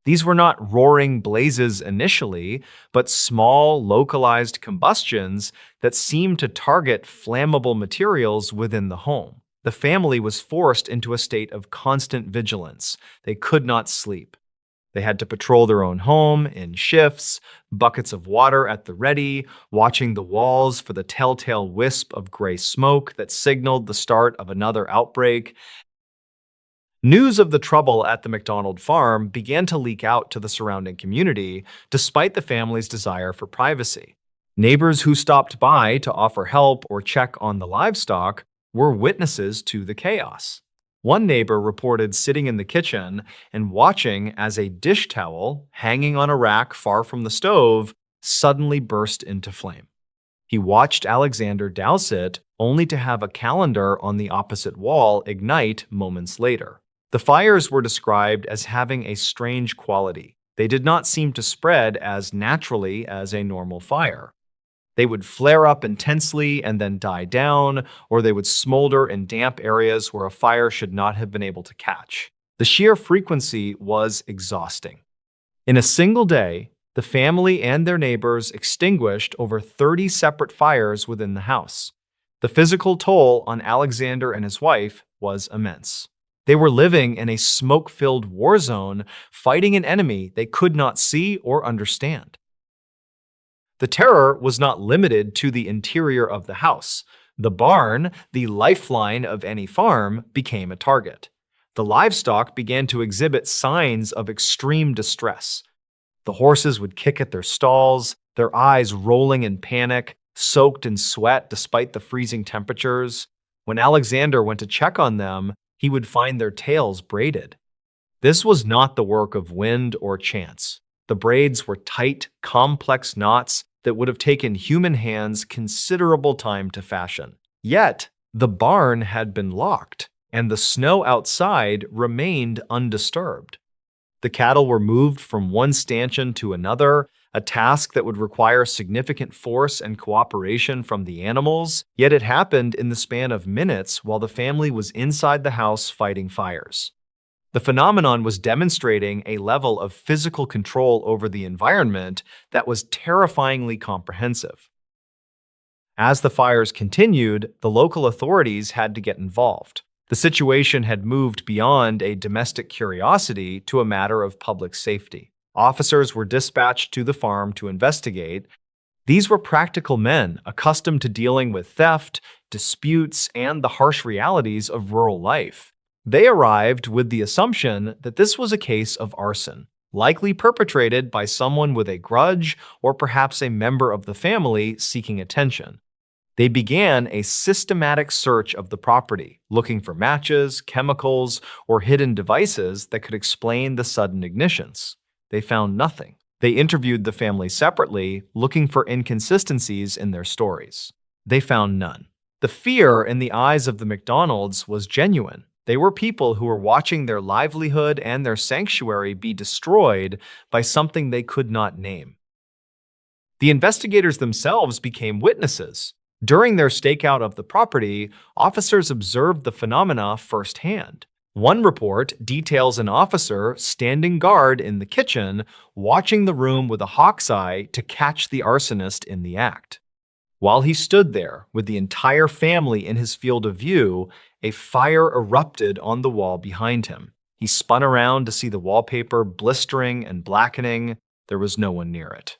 These were not roaring blazes initially, but small, localized combustions that seemed to target flammable materials within the home. The family was forced into a state of constant vigilance. They could not sleep. They had to patrol their own home in shifts, buckets of water at the ready, watching the walls for the telltale wisp of gray smoke that signaled the start of another outbreak. News of the trouble at the McDonald farm began to leak out to the surrounding community, despite the family's desire for privacy. Neighbors who stopped by to offer help or check on the livestock were witnesses to the chaos. One neighbor reported sitting in the kitchen and watching as a dish towel hanging on a rack far from the stove suddenly burst into flame. He watched Alexander douse it, only to have a calendar on the opposite wall ignite moments later. The fires were described as having a strange quality. They did not seem to spread as naturally as a normal fire. They would flare up intensely and then die down, or they would smolder in damp areas where a fire should not have been able to catch. The sheer frequency was exhausting. In a single day, the family and their neighbors extinguished over 30 separate fires within the house. The physical toll on Alexander and his wife was immense. They were living in a smoke-filled war zone, fighting an enemy they could not see or understand. The terror was not limited to the interior of the house. The barn, the lifeline of any farm, became a target. The livestock began to exhibit signs of extreme distress. The horses would kick at their stalls, their eyes rolling in panic, soaked in sweat despite the freezing temperatures. When Alexander went to check on them, he would find their tails braided. This was not the work of wind or chance. The braids were tight, complex knots that would have taken human hands considerable time to fashion. Yet, the barn had been locked, and the snow outside remained undisturbed. The cattle were moved from one stanchion to another, a task that would require significant force and cooperation from the animals, yet it happened in the span of minutes while the family was inside the house fighting fires. The phenomenon was demonstrating a level of physical control over the environment that was terrifyingly comprehensive. As the fires continued, the local authorities had to get involved. The situation had moved beyond a domestic curiosity to a matter of public safety. Officers were dispatched to the farm to investigate. These were practical men accustomed to dealing with theft, disputes, and the harsh realities of rural life. They arrived with the assumption that this was a case of arson, likely perpetrated by someone with a grudge or perhaps a member of the family seeking attention. They began a systematic search of the property, looking for matches, chemicals, or hidden devices that could explain the sudden ignitions. They found nothing. They interviewed the family separately, looking for inconsistencies in their stories. They found none. The fear in the eyes of the McDonalds was genuine. They were people who were watching their livelihood and their sanctuary be destroyed by something they could not name. The investigators themselves became witnesses. During their stakeout of the property, officers observed the phenomena firsthand. One report details an officer standing guard in the kitchen, watching the room with a hawk's eye to catch the arsonist in the act. While he stood there with the entire family in his field of view, a fire erupted on the wall behind him. He spun around to see the wallpaper blistering and blackening. There was no one near it.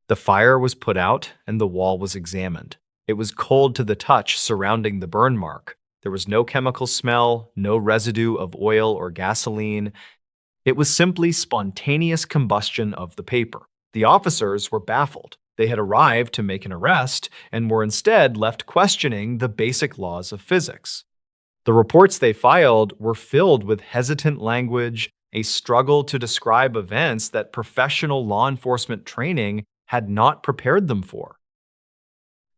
The fire was put out and the wall was examined. It was cold to the touch surrounding the burn mark. There was no chemical smell, no residue of oil or gasoline. It was simply spontaneous combustion of the paper. The officers were baffled. They had arrived to make an arrest and were instead left questioning the basic laws of physics. The reports they filed were filled with hesitant language, a struggle to describe events that professional law enforcement training had not prepared them for.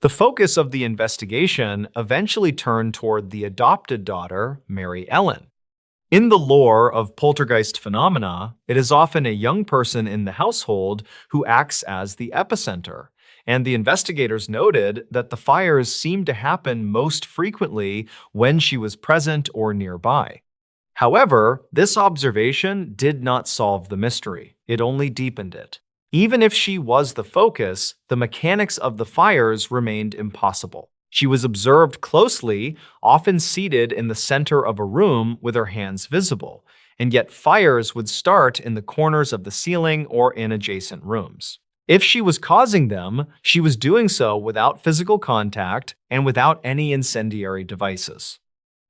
The focus of the investigation eventually turned toward the adopted daughter, Mary Ellen. In the lore of poltergeist phenomena, it is often a young person in the household who acts as the epicenter, and the investigators noted that the fires seemed to happen most frequently when she was present or nearby. However, this observation did not solve the mystery. It only deepened it. Even if she was the focus, the mechanics of the fires remained impossible. She was observed closely, often seated in the center of a room with her hands visible, and yet fires would start in the corners of the ceiling or in adjacent rooms. If she was causing them, she was doing so without physical contact and without any incendiary devices.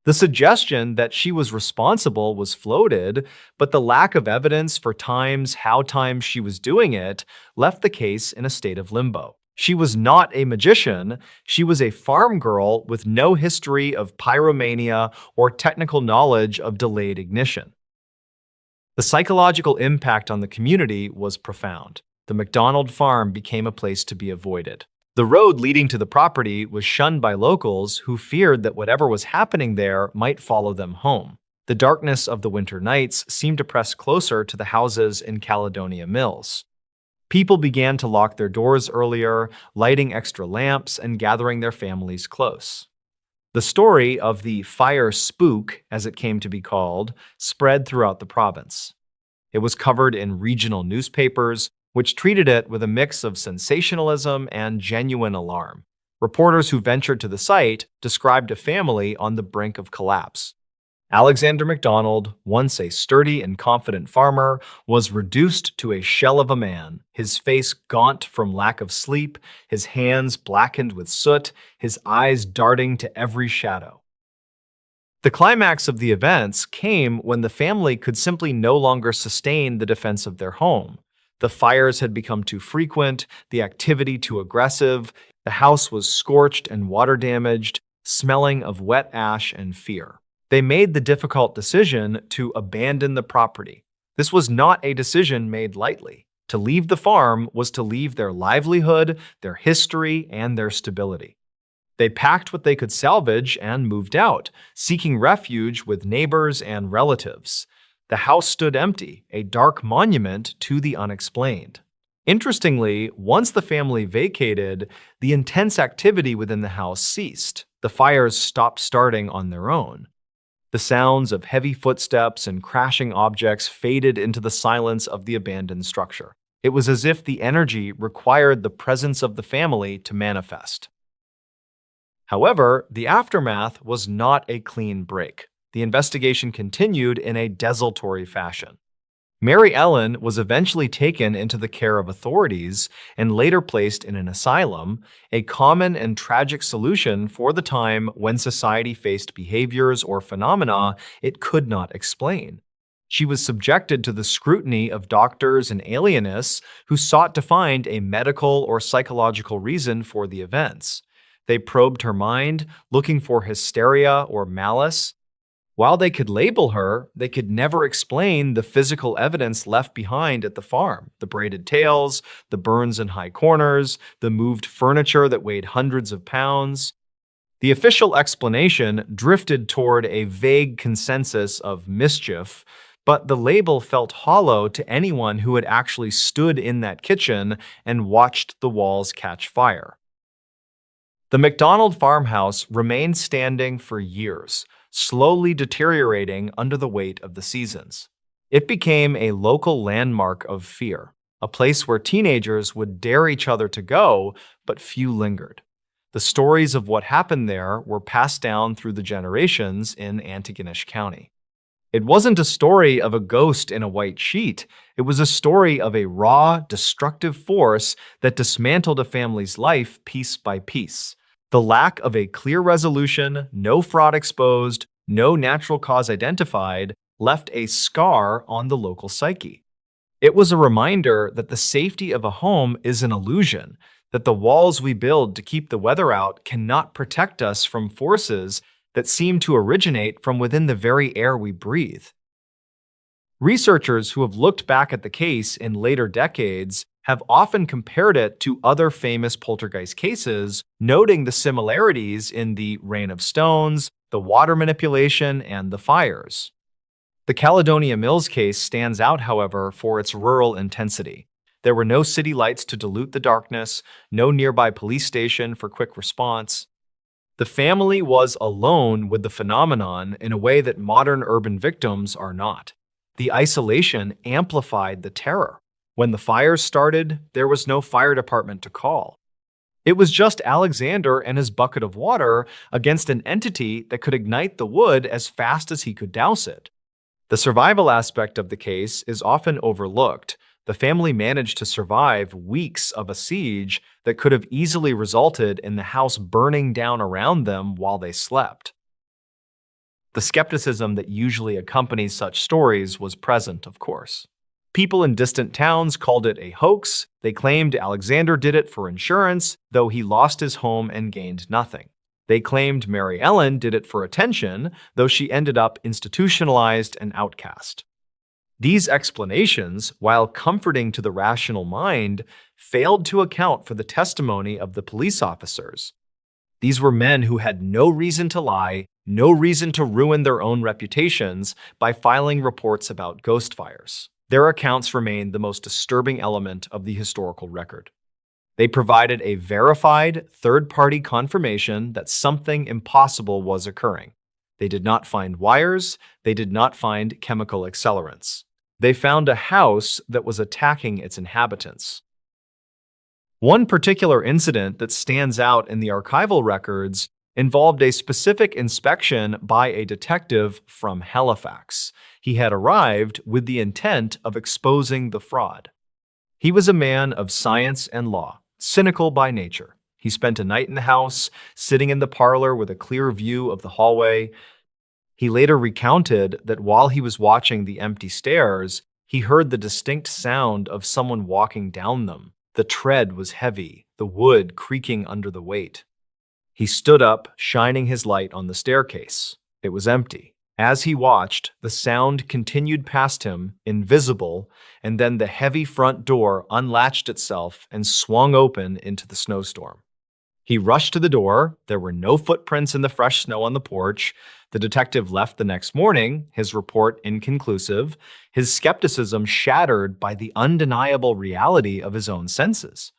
The suggestion that she was responsible was floated, but the lack of evidence for how times she was doing it left the case in a state of limbo. She was not a magician, she was a farm girl with no history of pyromania or technical knowledge of delayed ignition. The psychological impact on the community was profound. The McDonald farm became a place to be avoided. The road leading to the property was shunned by locals who feared that whatever was happening there might follow them home. The darkness of the winter nights seemed to press closer to the houses in Caledonia Mills. People began to lock their doors earlier, lighting extra lamps and gathering their families close. The story of the fire spook, as it came to be called, spread throughout the province. It was covered in regional newspapers, which treated it with a mix of sensationalism and genuine alarm. Reporters who ventured to the site described a family on the brink of collapse. Alexander MacDonald, once a sturdy and confident farmer, was reduced to a shell of a man, his face gaunt from lack of sleep, his hands blackened with soot, his eyes darting to every shadow. The climax of the events came when the family could simply no longer sustain the defense of their home. The fires had become too frequent, the activity too aggressive, the house was scorched and water damaged, smelling of wet ash and fear. They made the difficult decision to abandon the property. This was not a decision made lightly. To leave the farm was to leave their livelihood, their history, and their stability. They packed what they could salvage and moved out, seeking refuge with neighbors and relatives. The house stood empty, a dark monument to the unexplained. Interestingly, once the family vacated, the intense activity within the house ceased. The fires stopped starting on their own. The sounds of heavy footsteps and crashing objects faded into the silence of the abandoned structure. It was as if the energy required the presence of the family to manifest. However, the aftermath was not a clean break. The investigation continued in a desultory fashion. Mary Ellen was eventually taken into the care of authorities and later placed in an asylum, a common and tragic solution for the time when society faced behaviors or phenomena it could not explain. She was subjected to the scrutiny of doctors and alienists who sought to find a medical or psychological reason for the events. They probed her mind, looking for hysteria or malice. While they could label her, they could never explain the physical evidence left behind at the farm. The braided tails, the burns in high corners, the moved furniture that weighed hundreds of pounds. The official explanation drifted toward a vague consensus of mischief, but the label felt hollow to anyone who had actually stood in that kitchen and watched the walls catch fire. The McDonald farmhouse remained standing for years, slowly deteriorating under the weight of the seasons. It became a local landmark of fear, a place where teenagers would dare each other to go, but few lingered. The stories of what happened there were passed down through the generations in Antigonish County. It wasn't a story of a ghost in a white sheet. It was a story of a raw, destructive force that dismantled a family's life piece by piece. The lack of a clear resolution, no fraud exposed, no natural cause identified, left a scar on the local psyche. It was a reminder that the safety of a home is an illusion, that the walls we build to keep the weather out cannot protect us from forces that seem to originate from within the very air we breathe. Researchers who have looked back at the case in later decades have often compared it to other famous poltergeist cases, noting the similarities in the rain of stones, the water manipulation, and the fires. The Caledonia Mills case stands out, however, for its rural intensity. There were no city lights to dilute the darkness, no nearby police station for quick response. The family was alone with the phenomenon in a way that modern urban victims are not. The isolation amplified the terror. When the fires started, there was no fire department to call. It was just Alexander and his bucket of water against an entity that could ignite the wood as fast as he could douse it. The survival aspect of the case is often overlooked. The family managed to survive weeks of a siege that could have easily resulted in the house burning down around them while they slept. The skepticism that usually accompanies such stories was present, of course. People in distant towns called it a hoax. They claimed Alexander did it for insurance, though he lost his home and gained nothing. They claimed Mary Ellen did it for attention, though she ended up institutionalized and outcast. These explanations, while comforting to the rational mind, failed to account for the testimony of the police officers. These were men who had no reason to lie, no reason to ruin their own reputations by filing reports about ghost fires. Their accounts remain the most disturbing element of the historical record. They provided a verified, third-party confirmation that something impossible was occurring. They did not find wires, they did not find chemical accelerants. They found a house that was attacking its inhabitants. One particular incident that stands out in the archival records involved a specific inspection by a detective from Halifax. He had arrived with the intent of exposing the fraud. He was a man of science and law, cynical by nature. He spent a night in the house, sitting in the parlor with a clear view of the hallway. He later recounted that while he was watching the empty stairs, he heard the distinct sound of someone walking down them. The tread was heavy, the wood creaking under the weight. He stood up, shining his light on the staircase. It was empty. As he watched, the sound continued past him, invisible, and then the heavy front door unlatched itself and swung open into the snowstorm. He rushed to the door. There were no footprints in the fresh snow on the porch. The detective left the next morning, his report inconclusive, his skepticism shattered by the undeniable reality of his own senses.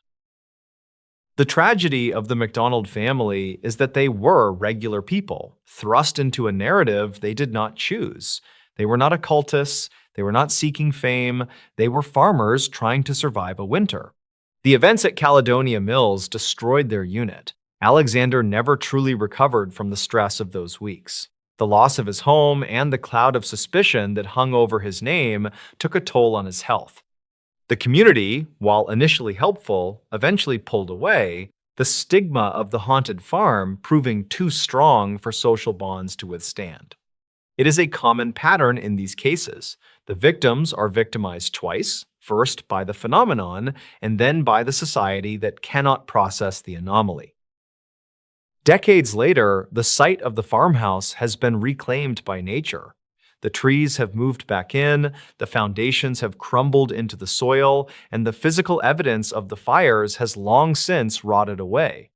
The tragedy of the MacDonald family is that they were regular people, thrust into a narrative they did not choose. They were not occultists, they were not seeking fame, they were farmers trying to survive a winter. The events at Caledonia Mills destroyed their unit. Alexander never truly recovered from the stress of those weeks. The loss of his home and the cloud of suspicion that hung over his name took a toll on his health. The community, while initially helpful, eventually pulled away, the stigma of the haunted farm proving too strong for social bonds to withstand. It is a common pattern in these cases. The victims are victimized twice, first by the phenomenon and then by the society that cannot process the anomaly. Decades later, the site of the farmhouse has been reclaimed by nature. The trees have moved back in, the foundations have crumbled into the soil, and the physical evidence of the fires has long since rotted away.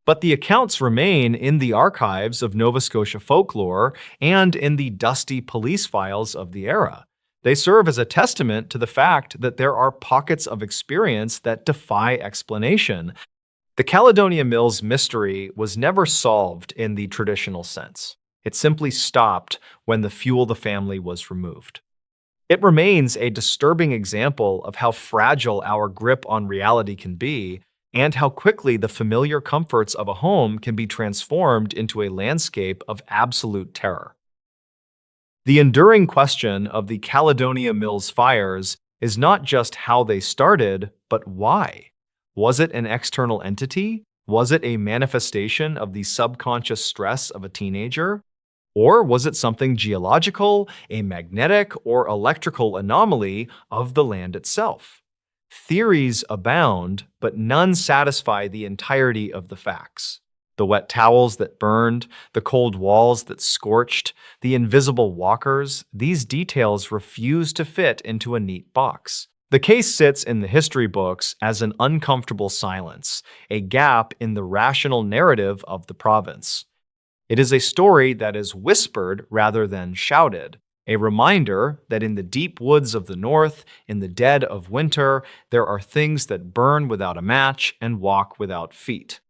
But the accounts remain in the archives of Nova Scotia folklore and in the dusty police files of the era. They serve as a testament to the fact that there are pockets of experience that defy explanation. The Caledonia Mills mystery was never solved in the traditional sense. It simply stopped when the fuel of the family was removed. It remains a disturbing example of how fragile our grip on reality can be and how quickly the familiar comforts of a home can be transformed into a landscape of absolute terror. The enduring question of the Caledonia Mills fires is not just how they started, but why. Was it an external entity? Was it a manifestation of the subconscious stress of a teenager? Or was it something geological, a magnetic or electrical anomaly of the land itself? Theories abound, but none satisfy the entirety of the facts. The wet towels that burned, the cold walls that scorched, the invisible walkers, these details refuse to fit into a neat box. The case sits in the history books as an uncomfortable silence, a gap in the rational narrative of the province. It is a story that is whispered rather than shouted, a reminder that in the deep woods of the north, in the dead of winter, there are things that burn without a match and walk without feet.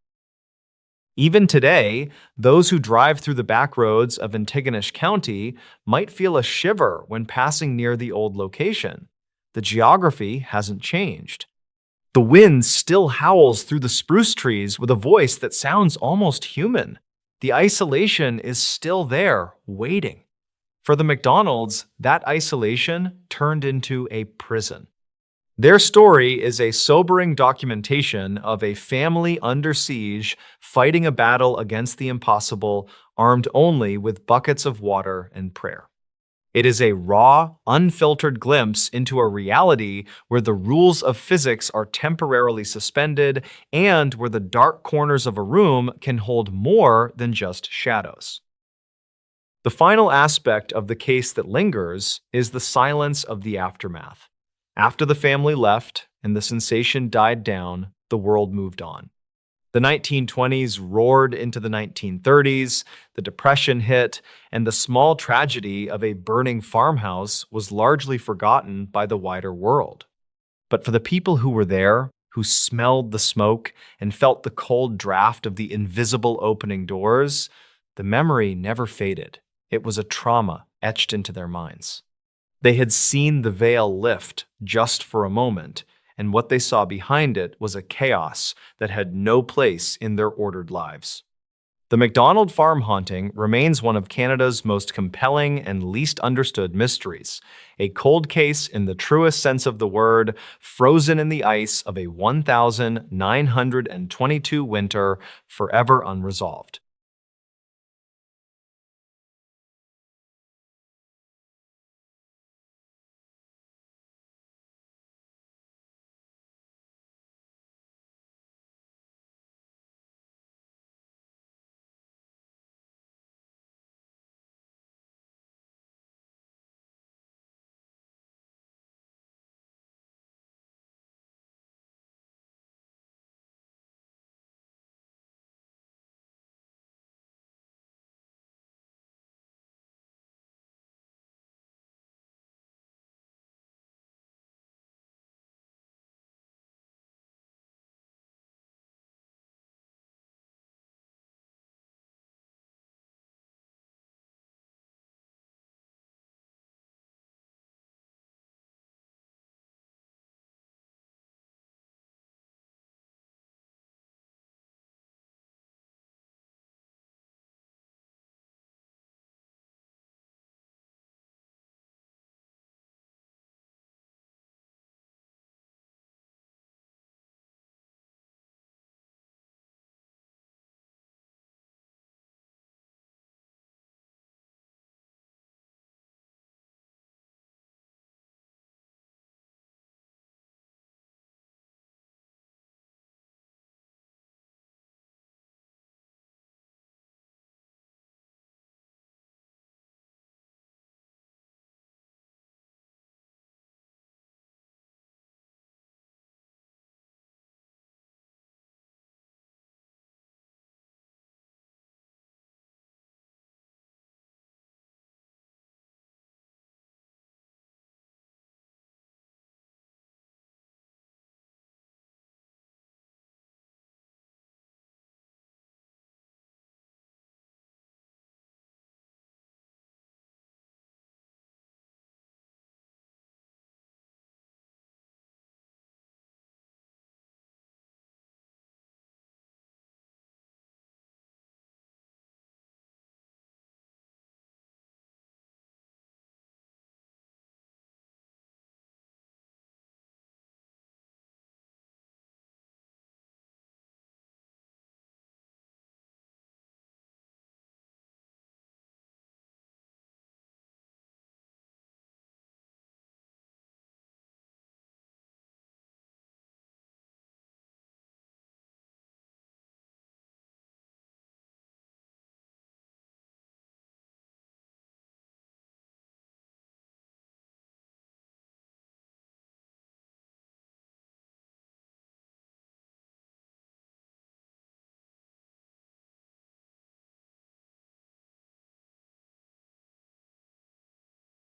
Even today, those who drive through the back roads of Antigonish County might feel a shiver when passing near the old location. The geography hasn't changed. The wind still howls through the spruce trees with a voice that sounds almost human. The isolation is still there, waiting. For the McDonalds, that isolation turned into a prison. Their story is a sobering documentation of a family under siege fighting a battle against the impossible, armed only with buckets of water and prayer. It is a raw, unfiltered glimpse into a reality where the rules of physics are temporarily suspended and where the dark corners of a room can hold more than just shadows. The final aspect of the case that lingers is the silence of the aftermath. After the family left and the sensation died down, the world moved on. The 1920s roared into the 1930s, the Depression hit, and the small tragedy of a burning farmhouse was largely forgotten by the wider world. But for the people who were there, who smelled the smoke and felt the cold draft of the invisible opening doors, the memory never faded. It was a trauma etched into their minds. They had seen the veil lift just for a moment, and what they saw behind it was a chaos that had no place in their ordered lives. The MacDonald farm haunting remains one of Canada's most compelling and least understood mysteries, a cold case in the truest sense of the word, frozen in the ice of a 1922 winter, forever unresolved.